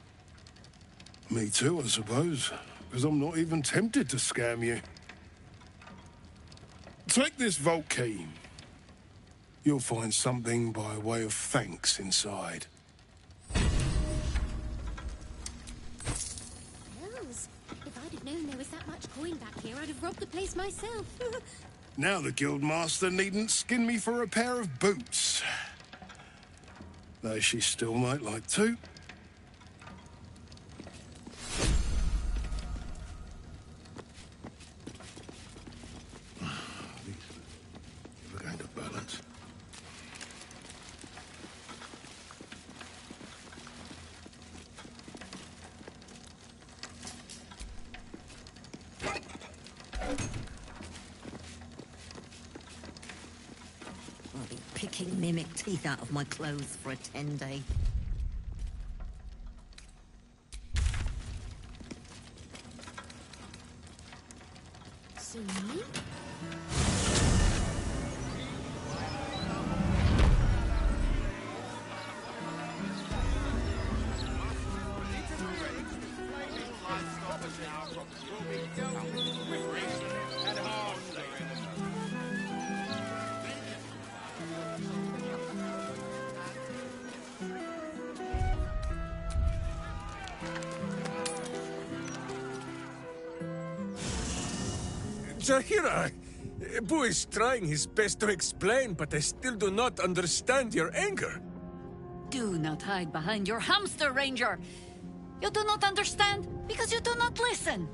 F: Me too, I suppose. Because I'm not even tempted to scam you. Take this vault key. You'll find something by way of thanks inside.
L: Hells, if I'd have known there was that much coin back here, I'd have robbed the place myself.
F: Now the Guildmaster needn't skin me for a pair of boots. Though she still might like to. Never going to balance.
S: I'll be picking mimic teeth out of my clothes for a 10-day.
L: So me?
C: Jaheira! Boo is trying his best to explain, but I still do not understand your anger.
B: Do not hide behind your hamster, Ranger. You do not understand because you do not listen.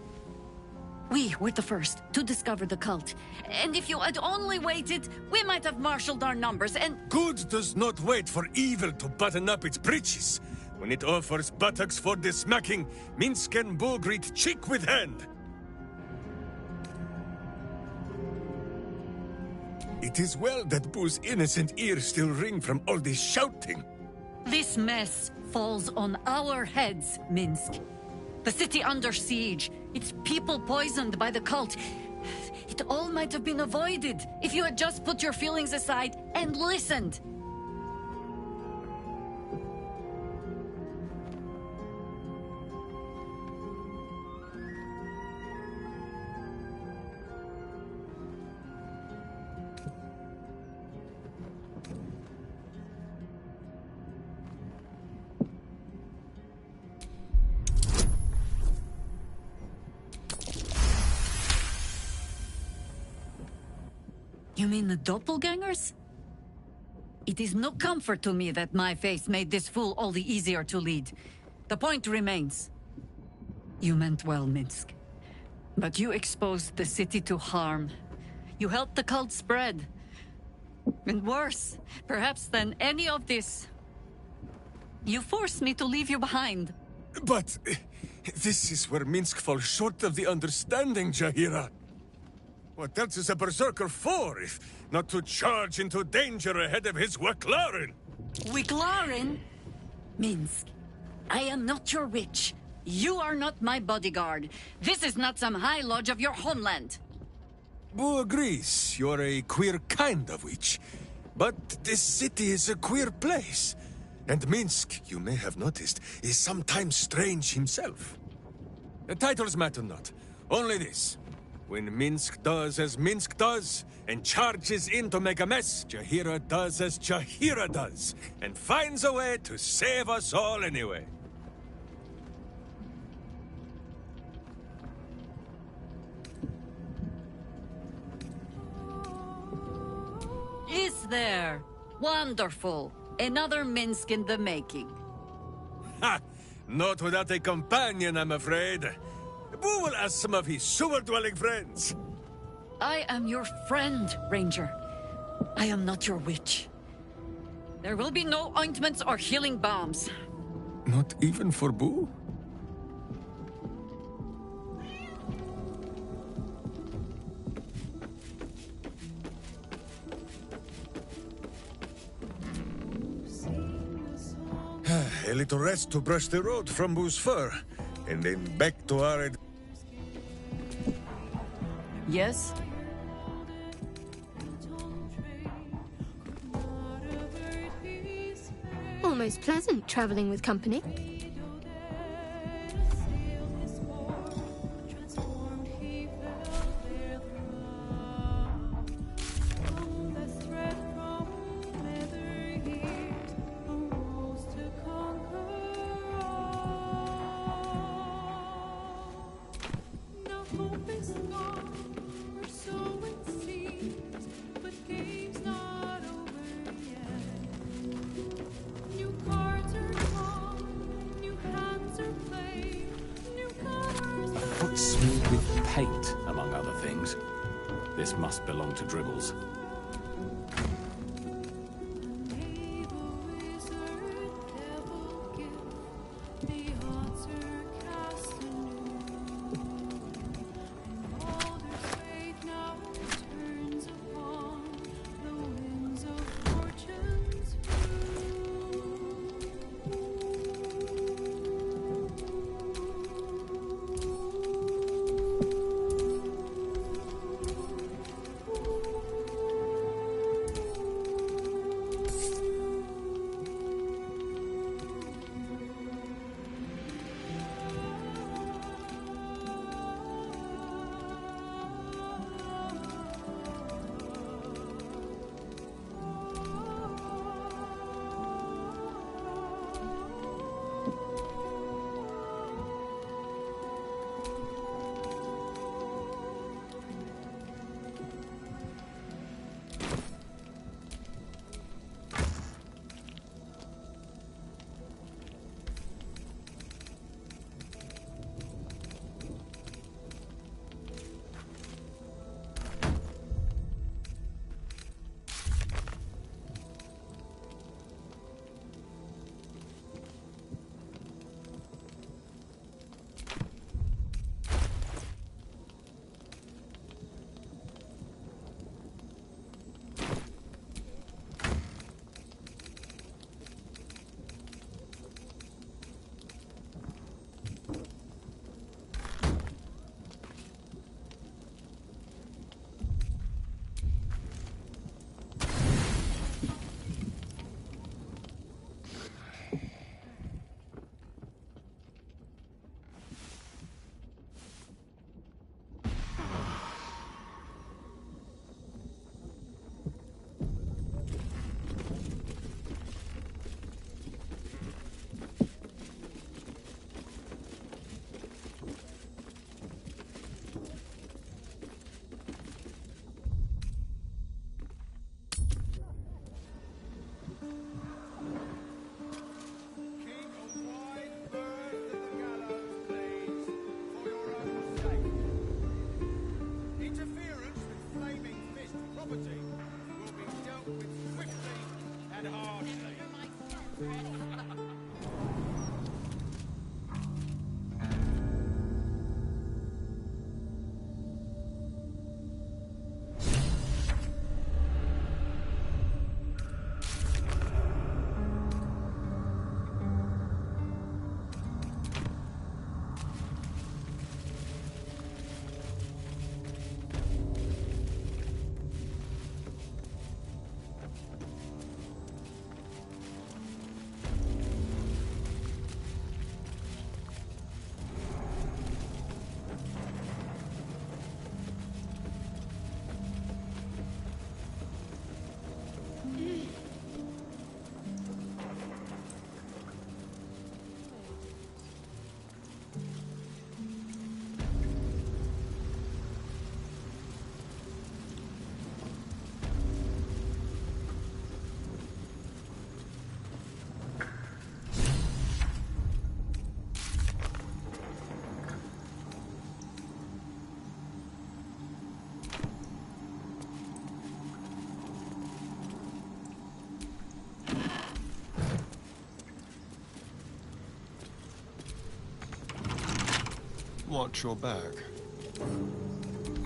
B: We were the first to discover the cult. And if you had only waited, we might have marshaled our numbers and...
C: Good does not wait for evil to button up its breeches. When it offers buttocks for the smacking, Minsk and Boo greet cheek with hand. It is well that Boo's innocent ears still ring from all this shouting.
B: This mess falls on our heads, Minsk. The city under siege, its people poisoned by the cult. It all might have been avoided if you had just put your feelings aside and listened. You mean the doppelgangers? It is no comfort to me that my face made this fool all the easier to lead. The point remains. You meant well, Minsk. But you exposed the city to harm. You helped the cult spread. And worse, perhaps than any of this, you forced me to leave you behind.
C: But this is where Minsk falls short of the understanding, Jaheira. What else is a berserker for, if not to charge into danger ahead of his Waclaren?
B: Waclaren? Minsk, I am not your witch. You are not my bodyguard. This is not some high lodge of your homeland.
C: Boo agrees you are a queer kind of witch. But this city is a queer place. And Minsk, you may have noticed, is sometimes strange himself. The titles matter not. Only this. When Minsk does as Minsk does, and charges in to make a mess, Jaheira does as Jaheira does, and finds a way to save us all anyway.
B: Is there? Wonderful. Another Minsk in the making.
C: Ha! Not without a companion, I'm afraid. Boo will ask some of his sewer-dwelling friends.
B: I am your friend, Ranger. I am not your witch. There will be no ointments or healing balms.
C: Not even for Boo? A little rest to brush the road from Boo's fur, and then back to our...
B: Yes?
E: Almost pleasant traveling with company.
D: paint, among other things. This must belong to Dribbles.
T: Watch your back.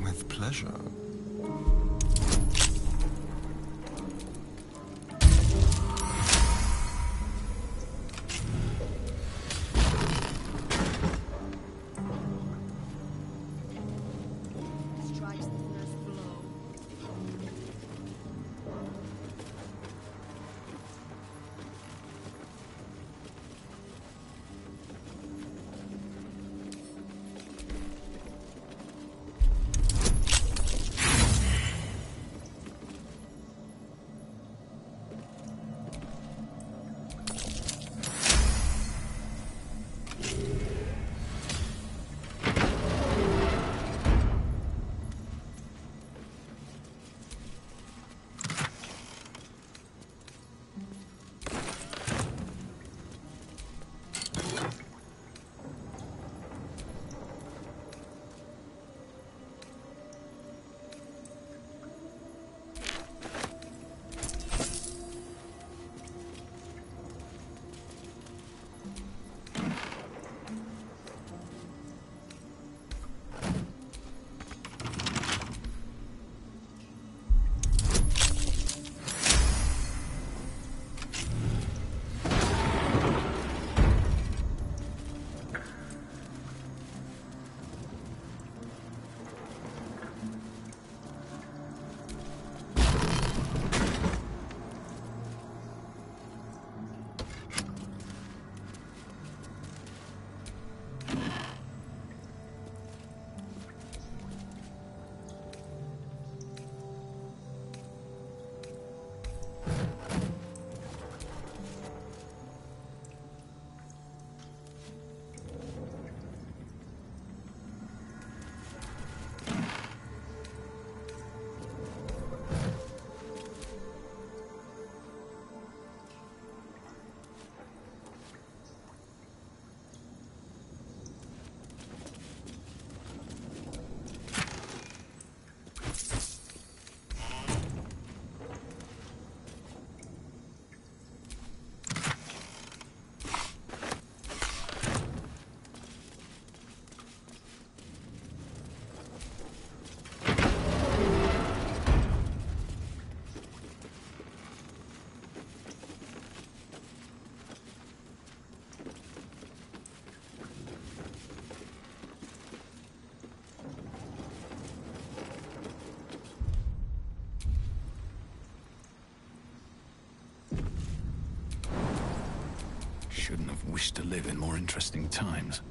T: With pleasure.
D: shouldn't have wished to live in more interesting times.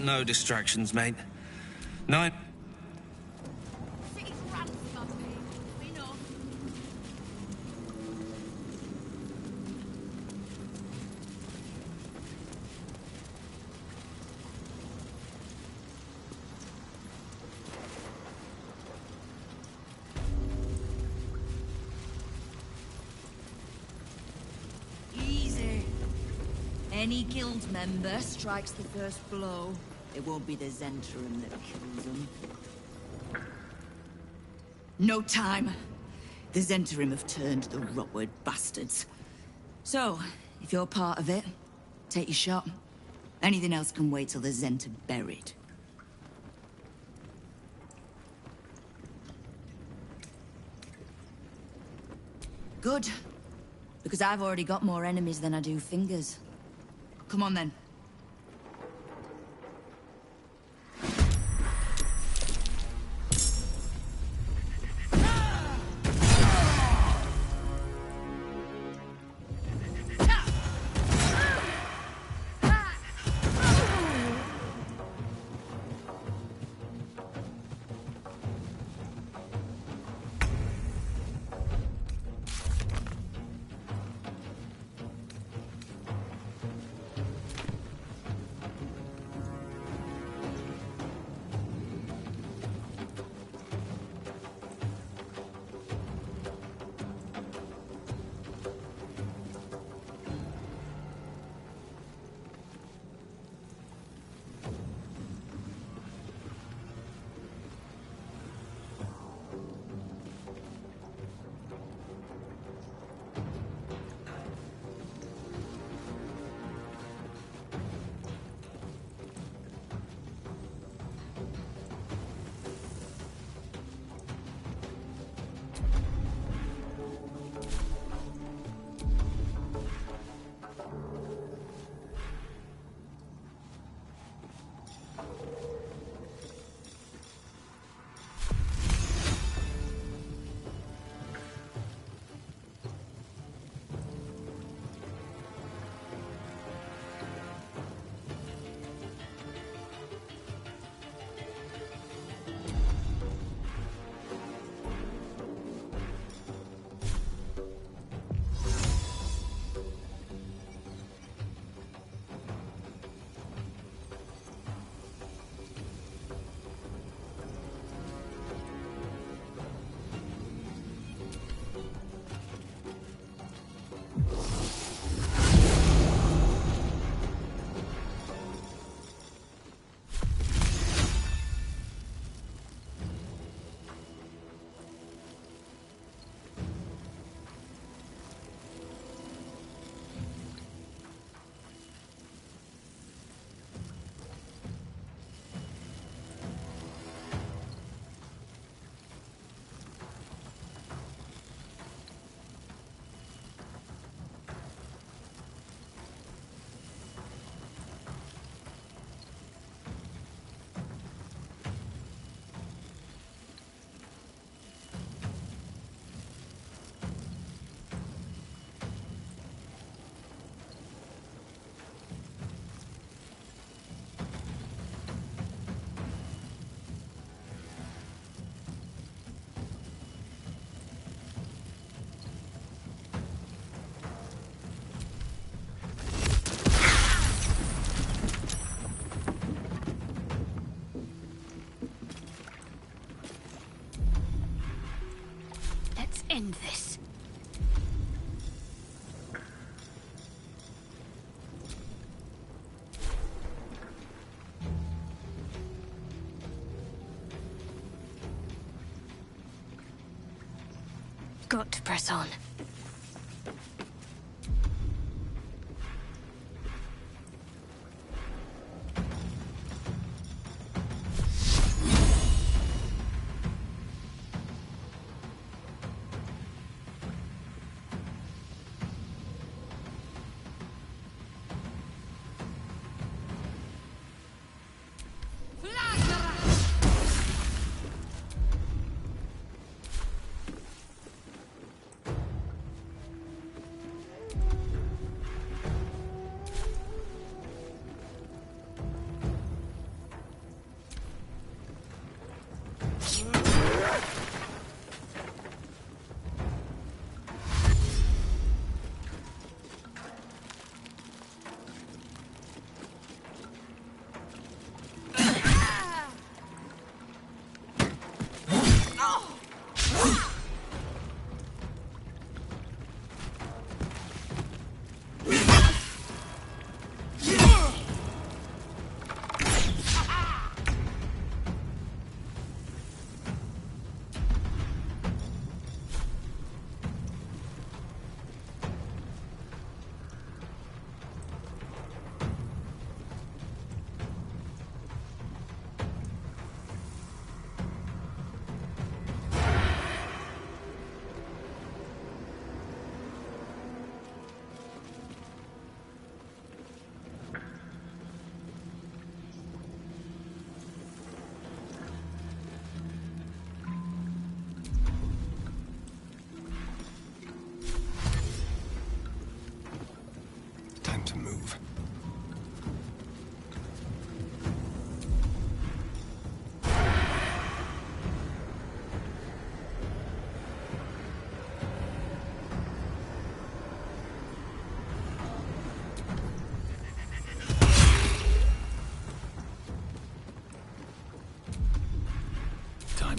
U: no distractions, mate. No.
B: Easy. Any guild member strikes the first blow. It won't be the Zentrum that kills them. No time. The Zentrum have turned the rotward bastards. So, if you're part of it, take your shot. Anything else can wait till the Zent are buried. Good. Because I've already got more enemies than I do fingers. Come on then.
E: End this. Got to press on.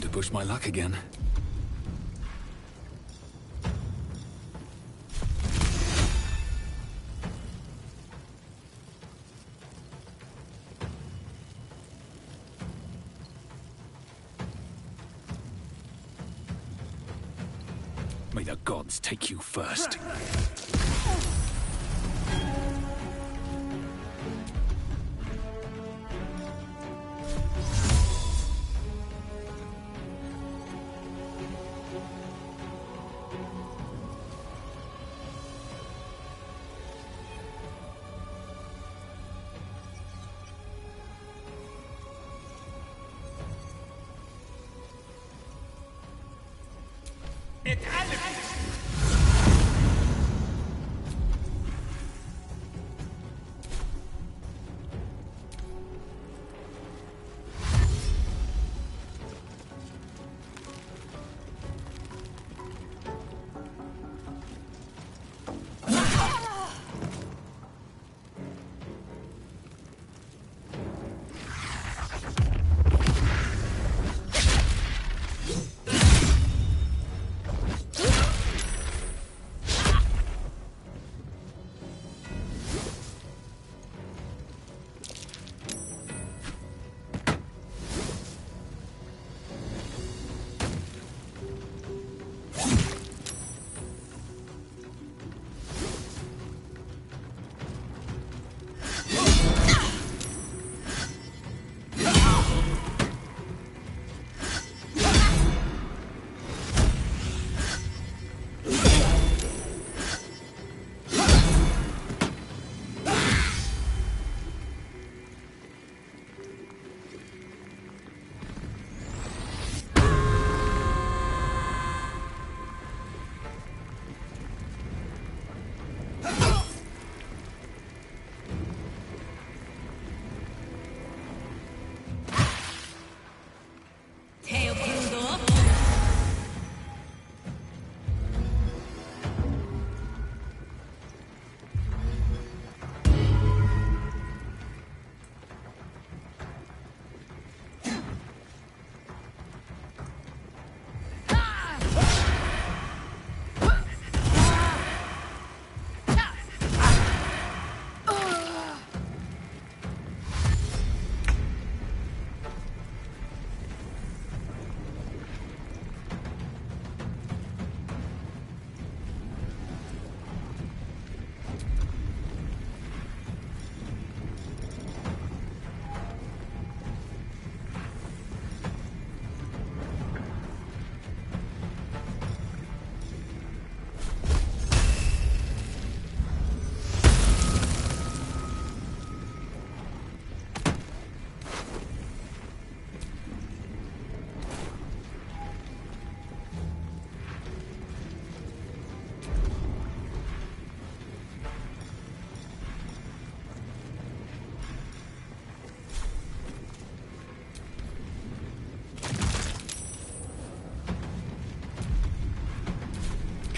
D: to push my luck again. May the gods take you first.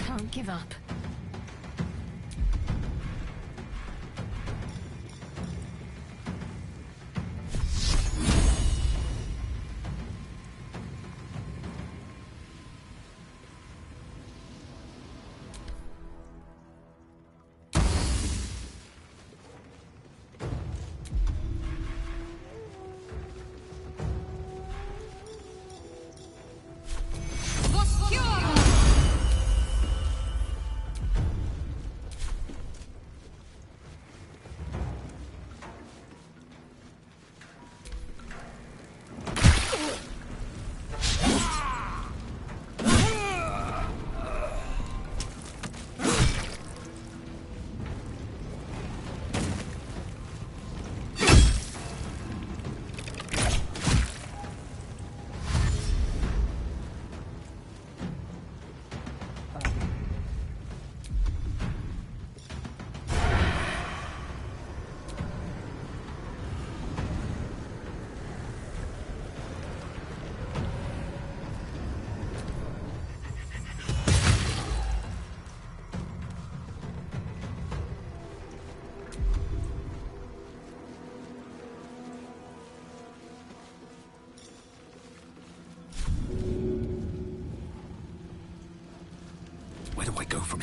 E: Can't give up.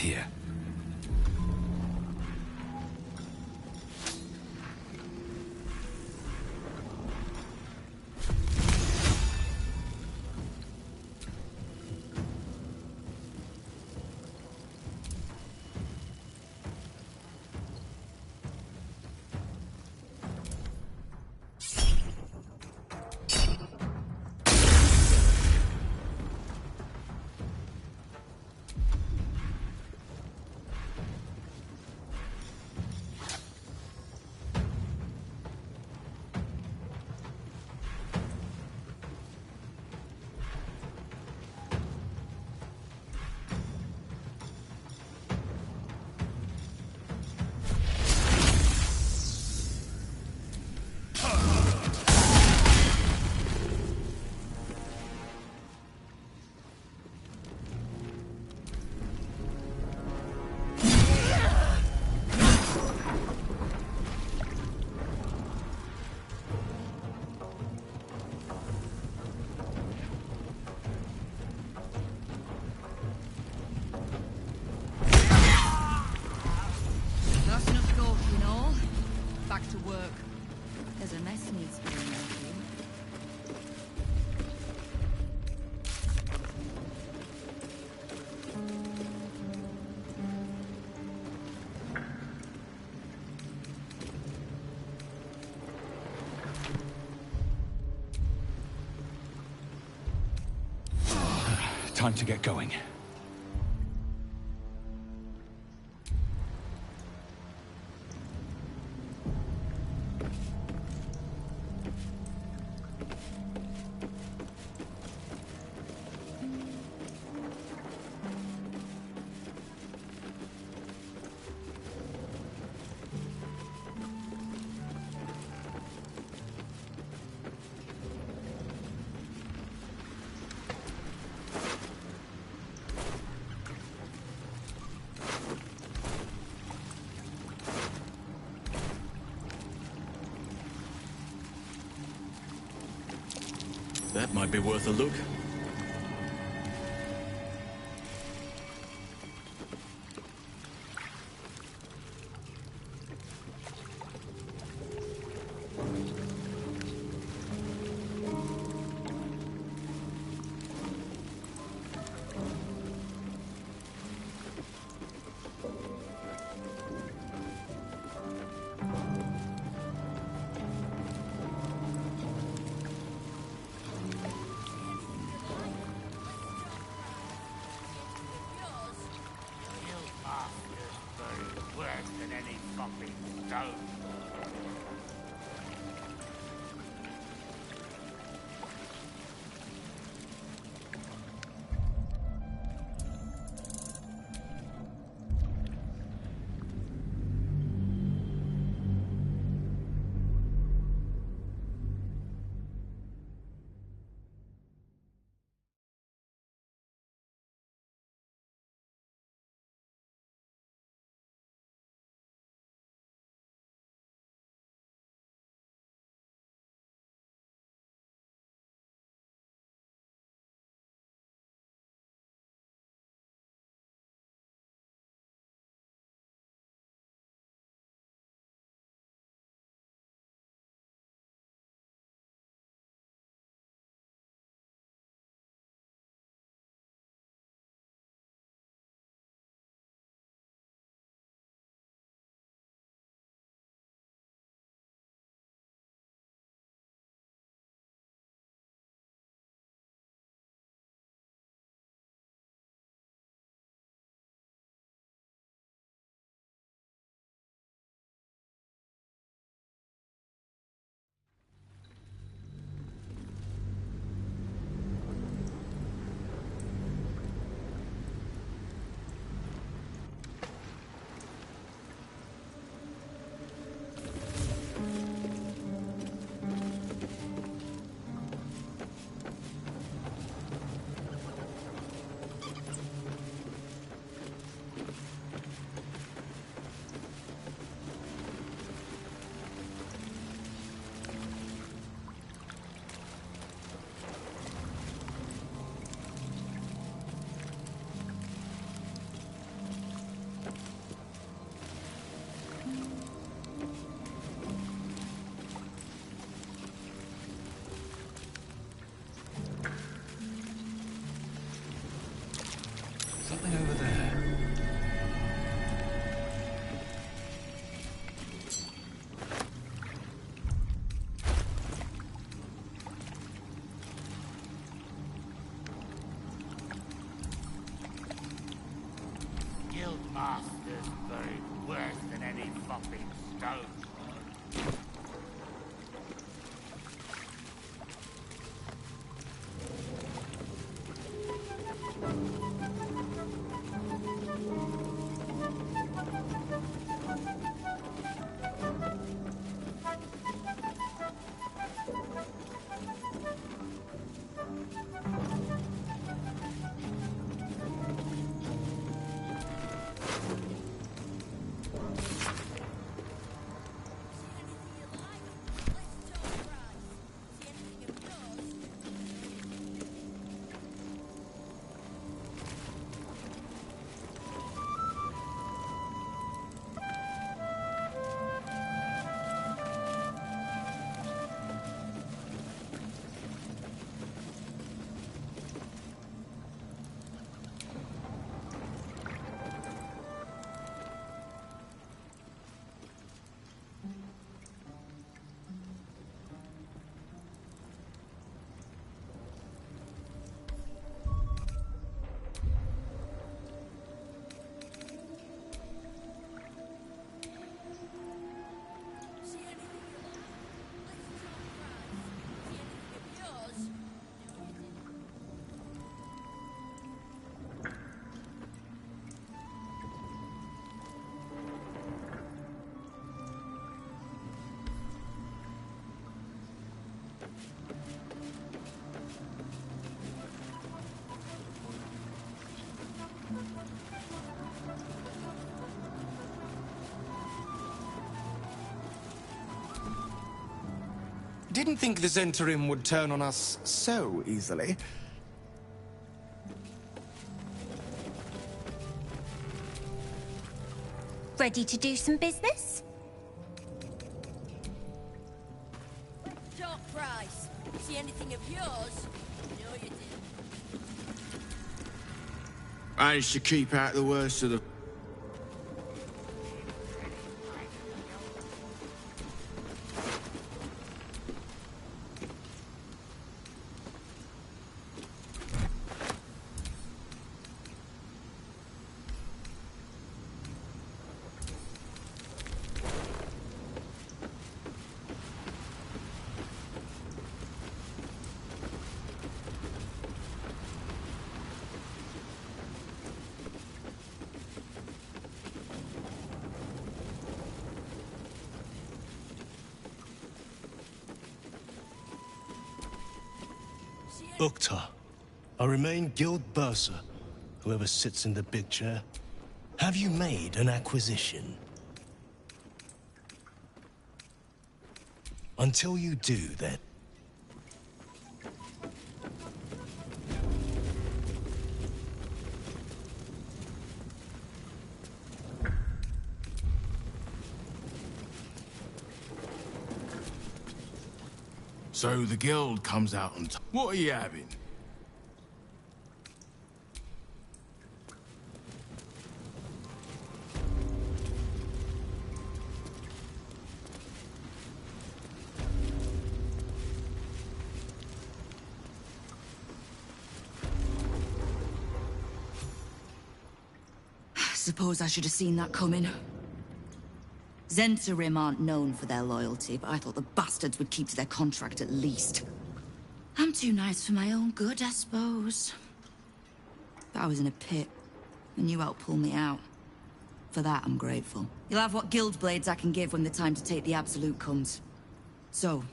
U: here.
B: That's enough talking, all. Back to work. There's a mess needs to be made.
K: Time to get going.
Q: That might be worth a look.
A: Didn't think the Zentarim would turn on us so easily.
N: Ready to do some business?
L: Talk price. See anything of yours? No, you didn't.
V: Managed to keep out the worst of the...
W: Uktar, I remain Guild Bursar, whoever sits in the big chair. Have you made an acquisition? Until you do, then.
V: So the guild comes out on top. What are you having?
B: Suppose I should have seen that coming. Zentarim aren't known for their loyalty, but I thought the bastards would keep to their contract at least. I'm too nice for my own good, I suppose. But I was in a pit, and you helped pull me out. For that, I'm grateful. You'll have what guild blades I can give when the time to take the Absolute comes. So,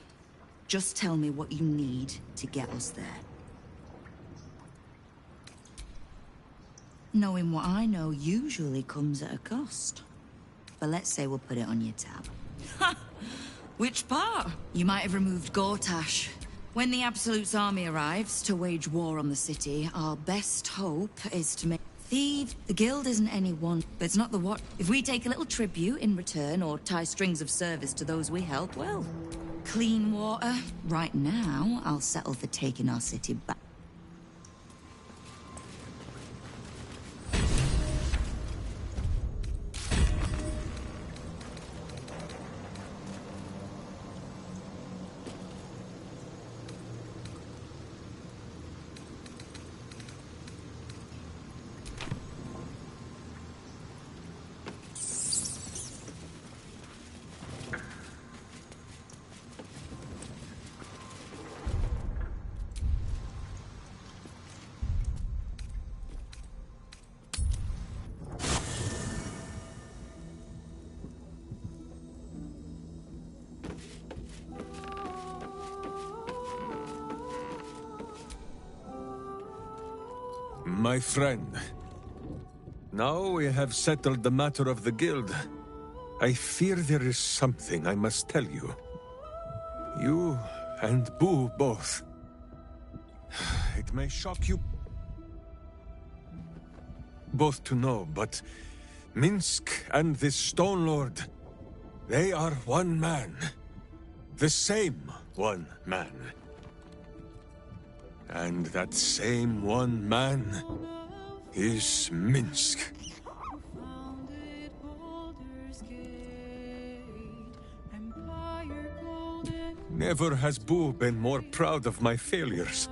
B: just tell me what you need to get us there. Knowing what I know usually comes at a cost. But let's say we'll put it on your tab. Ha! Which part? You might have removed Gortash. When the Absolute's army arrives to wage war on the city, our best hope is to make... Thieves, the guild isn't anyone, but it's not the what. If we take a little tribute in return or tie strings of service to those we help, well, clean water. Right now, I'll settle for taking our city back.
C: My friend, now we have settled the matter of the guild. I fear there is something I must tell you. You and Boo both. It may shock you both to know, but Minsk and this Stone Lord, they are one man. The same one man. And that same one man is Minsk. Never has Boo been more proud of my failures.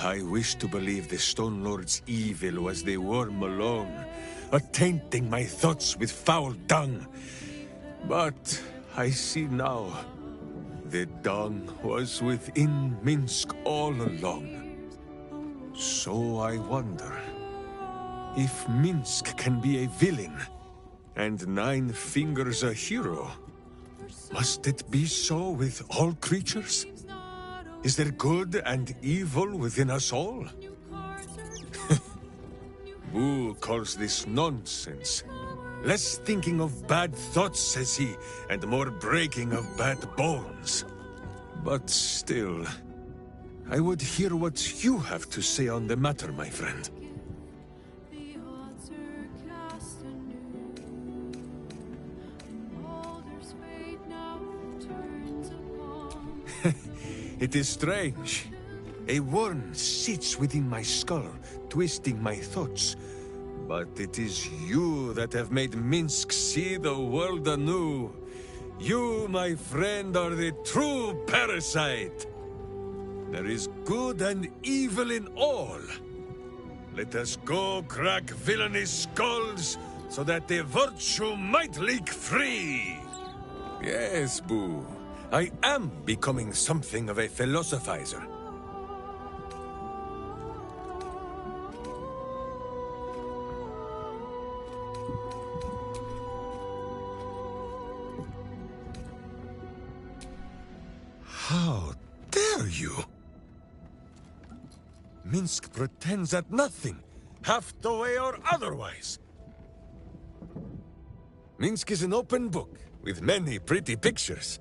C: I wish to believe the Stone Lord's evil was the worm alone, attainting my thoughts with foul dung. But I see now. The dung was within Minsk all along. So I wonder, if Minsk can be a villain, and Nine Fingers a hero, must it be so with all creatures? Is there good and evil within us all? Boo calls this nonsense. Less thinking of bad thoughts, says he, and more breaking of bad bones. But still, I would hear what you have to say on the matter, my friend. It is strange. A worm sits within my skull, twisting my thoughts. But it is you that have made Minsk see the world anew. You, my friend, are the true parasite. There is good and evil in all. Let us go crack villainous skulls, so that the virtue might leak free. Yes, Boo. I am becoming something of a philosophizer. How dare you? Minsk pretends at nothing, half the way or otherwise. Minsk is an open book, with many pretty pictures.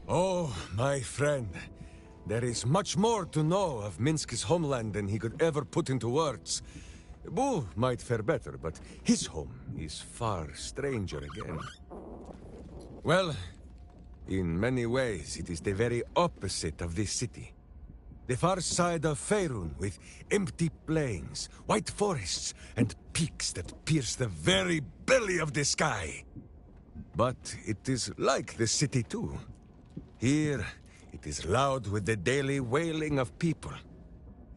C: Oh, my friend, there is much more to know of Minsk's homeland than he could ever put into words. Boo might fare better, but his home is far stranger again. Well, in many ways, it is the very opposite of this city. The far side of Faerun, with empty plains, white forests, and peaks that pierce the very belly of the sky. But it is like the city too. Here, it is loud with the daily wailing of people.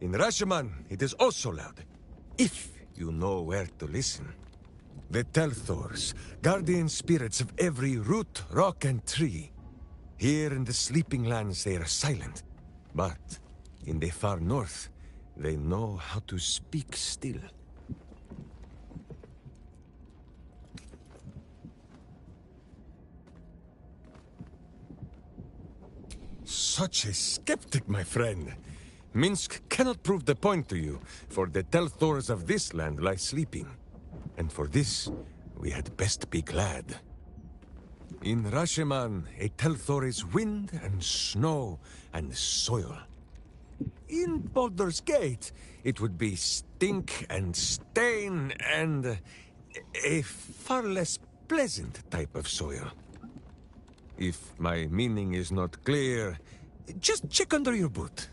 C: In Rashomon, it is also loud, if you know where to listen. The Telthors, guardian spirits of every root, rock, and tree. Here in the Sleeping Lands they are silent, but in the far north, they know how to speak still. Such a skeptic, my friend. Minsk cannot prove the point to you, for the Telthors of this land lie sleeping. And for this, we had best be glad. In Rashomon, a Telthor is wind and snow and soil. In Baldur's Gate, it would be stink and stain and a far less pleasant type of soil. If my meaning is not clear, just check under your boot.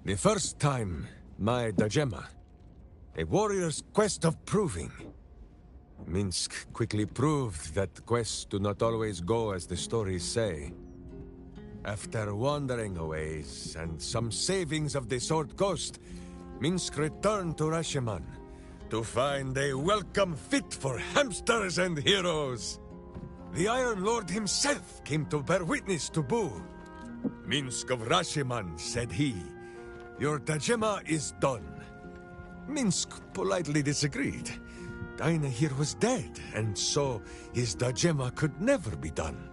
C: The first time, my Dajema, a warrior's quest of proving. Minsk quickly proved that quests do not always go as the stories say. After wandering a ways and some savings of the Sword Coast, Minsk returned to Rashomon to find a welcome fit for hamsters and heroes. The Iron Lord himself came to bear witness to Boo. Minsk of Rashomon, said he, your Dajema is done. Minsk politely disagreed. Dinah here was dead, and so his Dajema could never be done.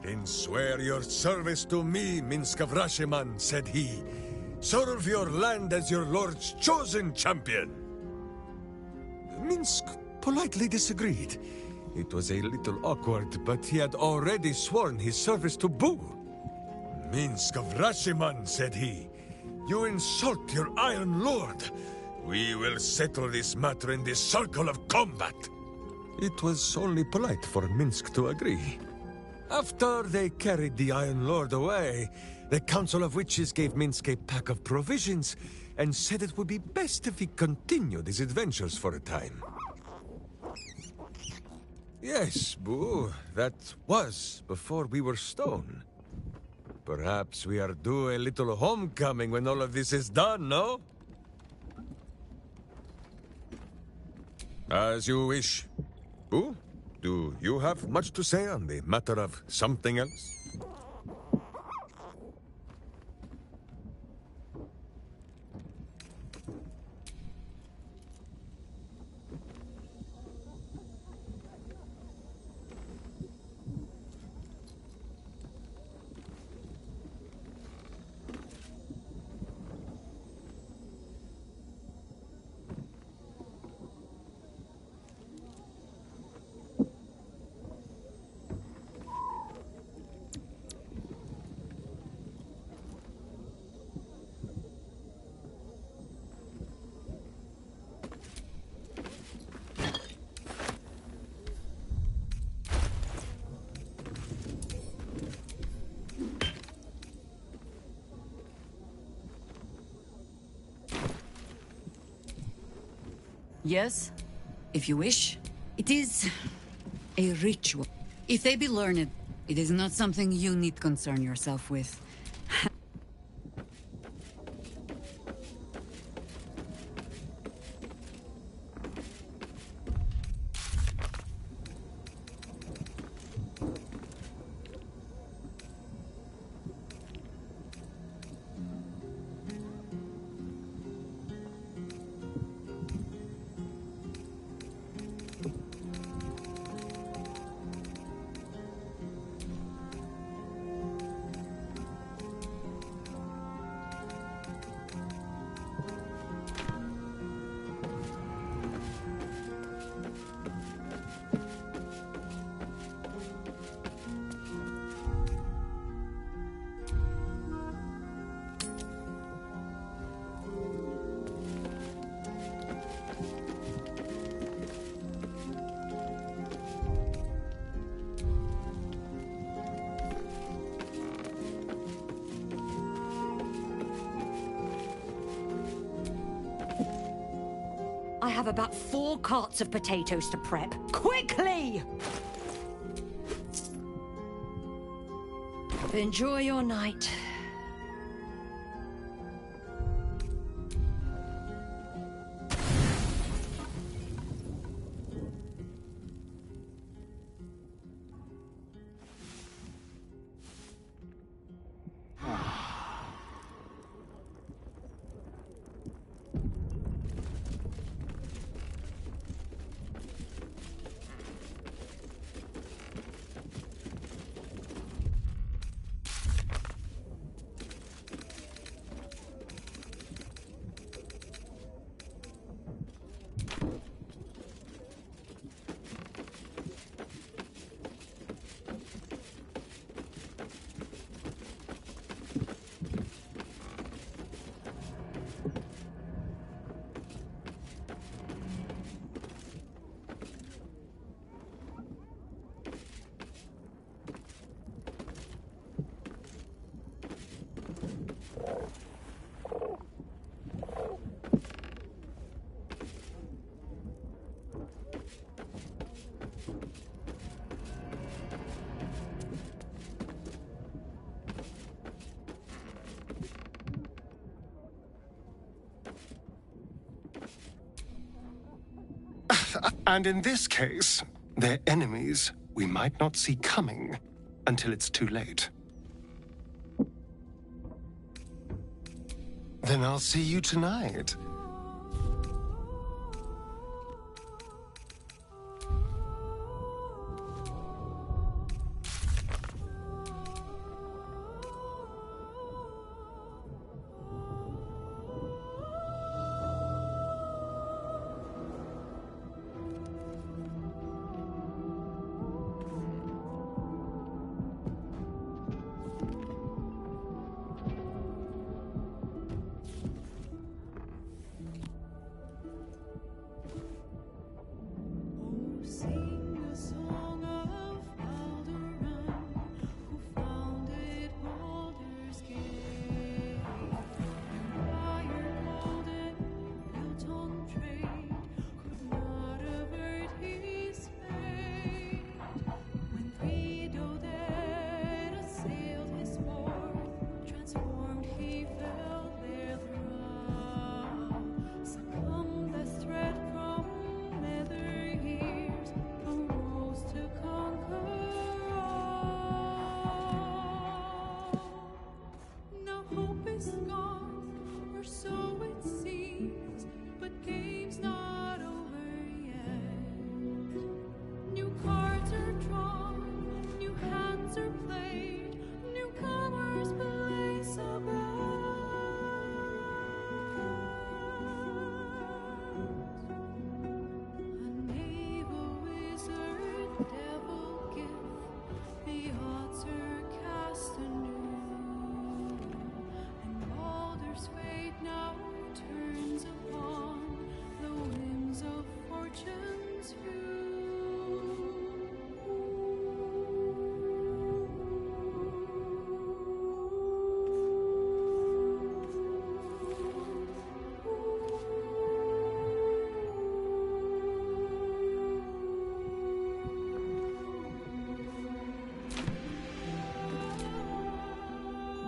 C: Then swear your service to me, Minsk of Rashomon, said he. Serve your land as your lord's chosen champion. Minsk politely disagreed. It was a little awkward, but he had already sworn his service to Boo. Minsk of Rashomon, said he. You insult your Iron Lord. We will settle this matter in the circle of combat. It was only polite for Minsk to agree. After they carried the Iron Lord away, the Council of Witches gave Minsk a pack of provisions and said it would be best if he continued his adventures for a time. Yes, Boo, that was before we were stone. Perhaps we are due a little homecoming when all of this is done, no? As you wish. Boo, do you have much to say on the matter of something else?
B: Yes, if you wish. It is a ritual. If they be learned, it is not something you need concern yourself with.
G: I have about 4 carts of potatoes to prep. Quickly! Enjoy your night.
A: And in this case, they're enemies we might not see coming until it's too late. Then I'll see you tonight.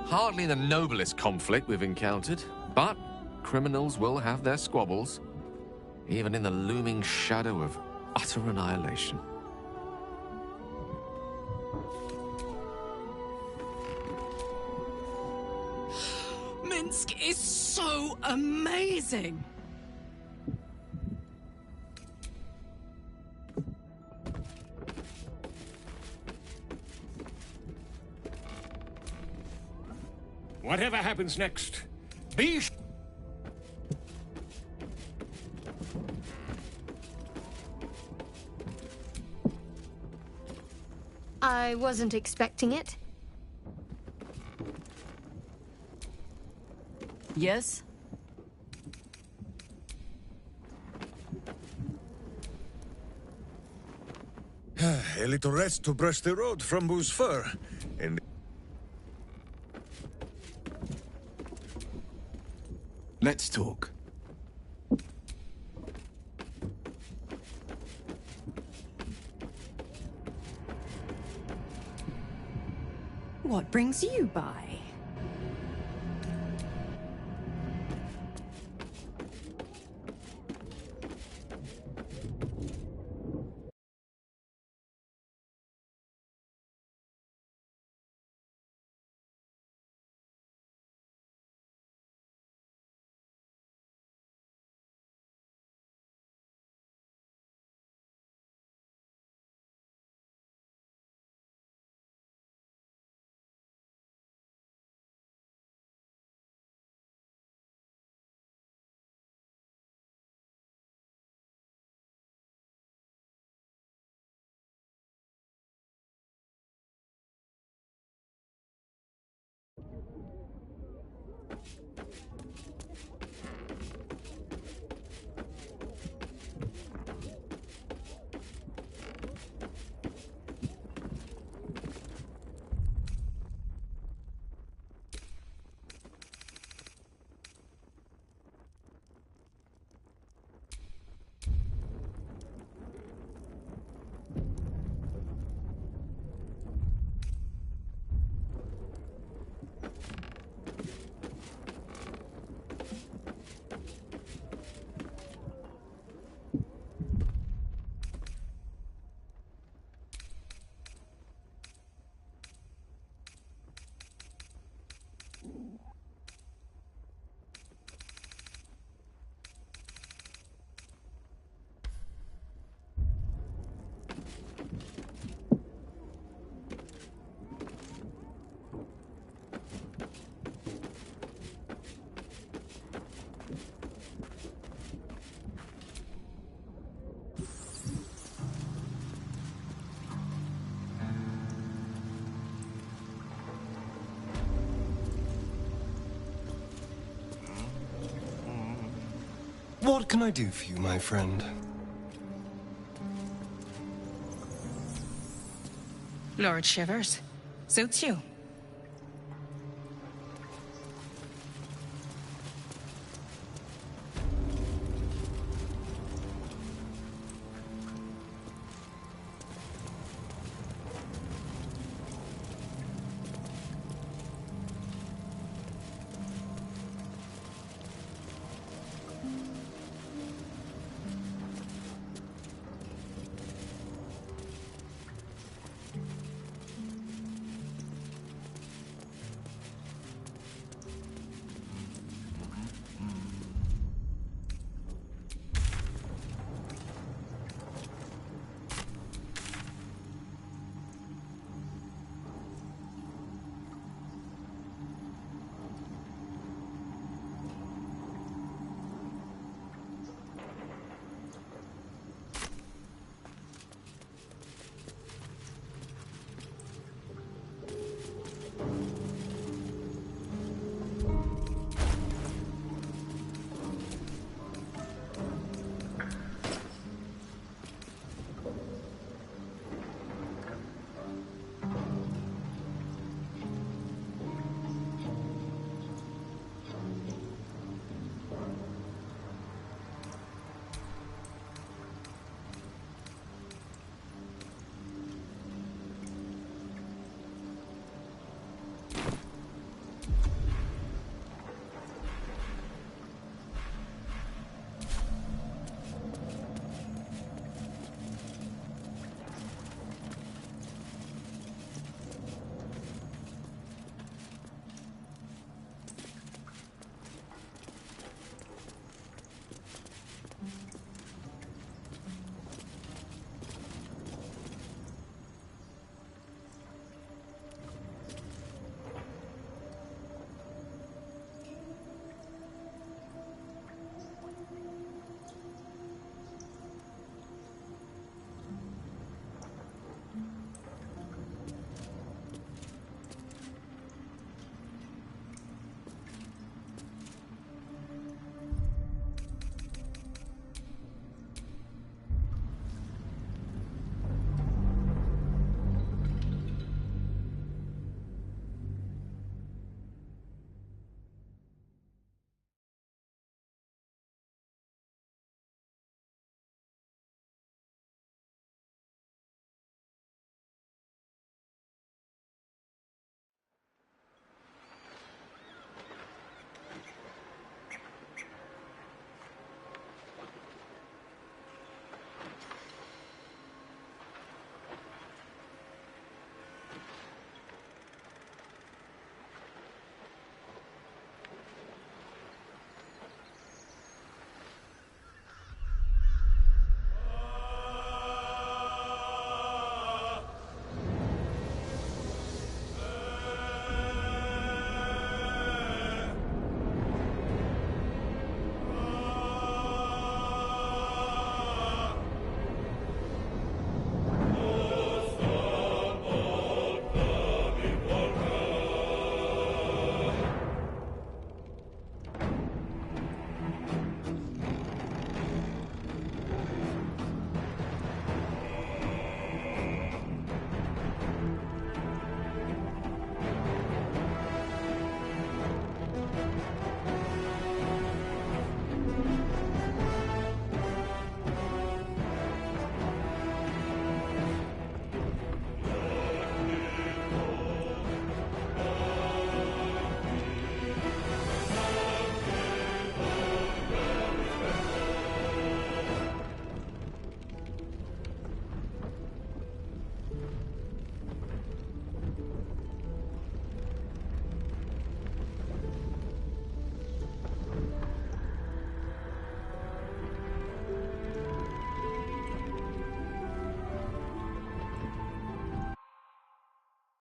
J: Hardly the noblest conflict we've encountered, but criminals will have their squabbles, even in the looming shadow of utter annihilation.
B: Minsk is so amazing!
K: Whatever happens next, be
E: I wasn't expecting it.
B: Yes?
C: A little rest to brush the road from Boo's fur, and...
V: Let's talk.
G: What brings you by?
A: What can I do for you, my friend?
M: Lord Shivers. Suits you.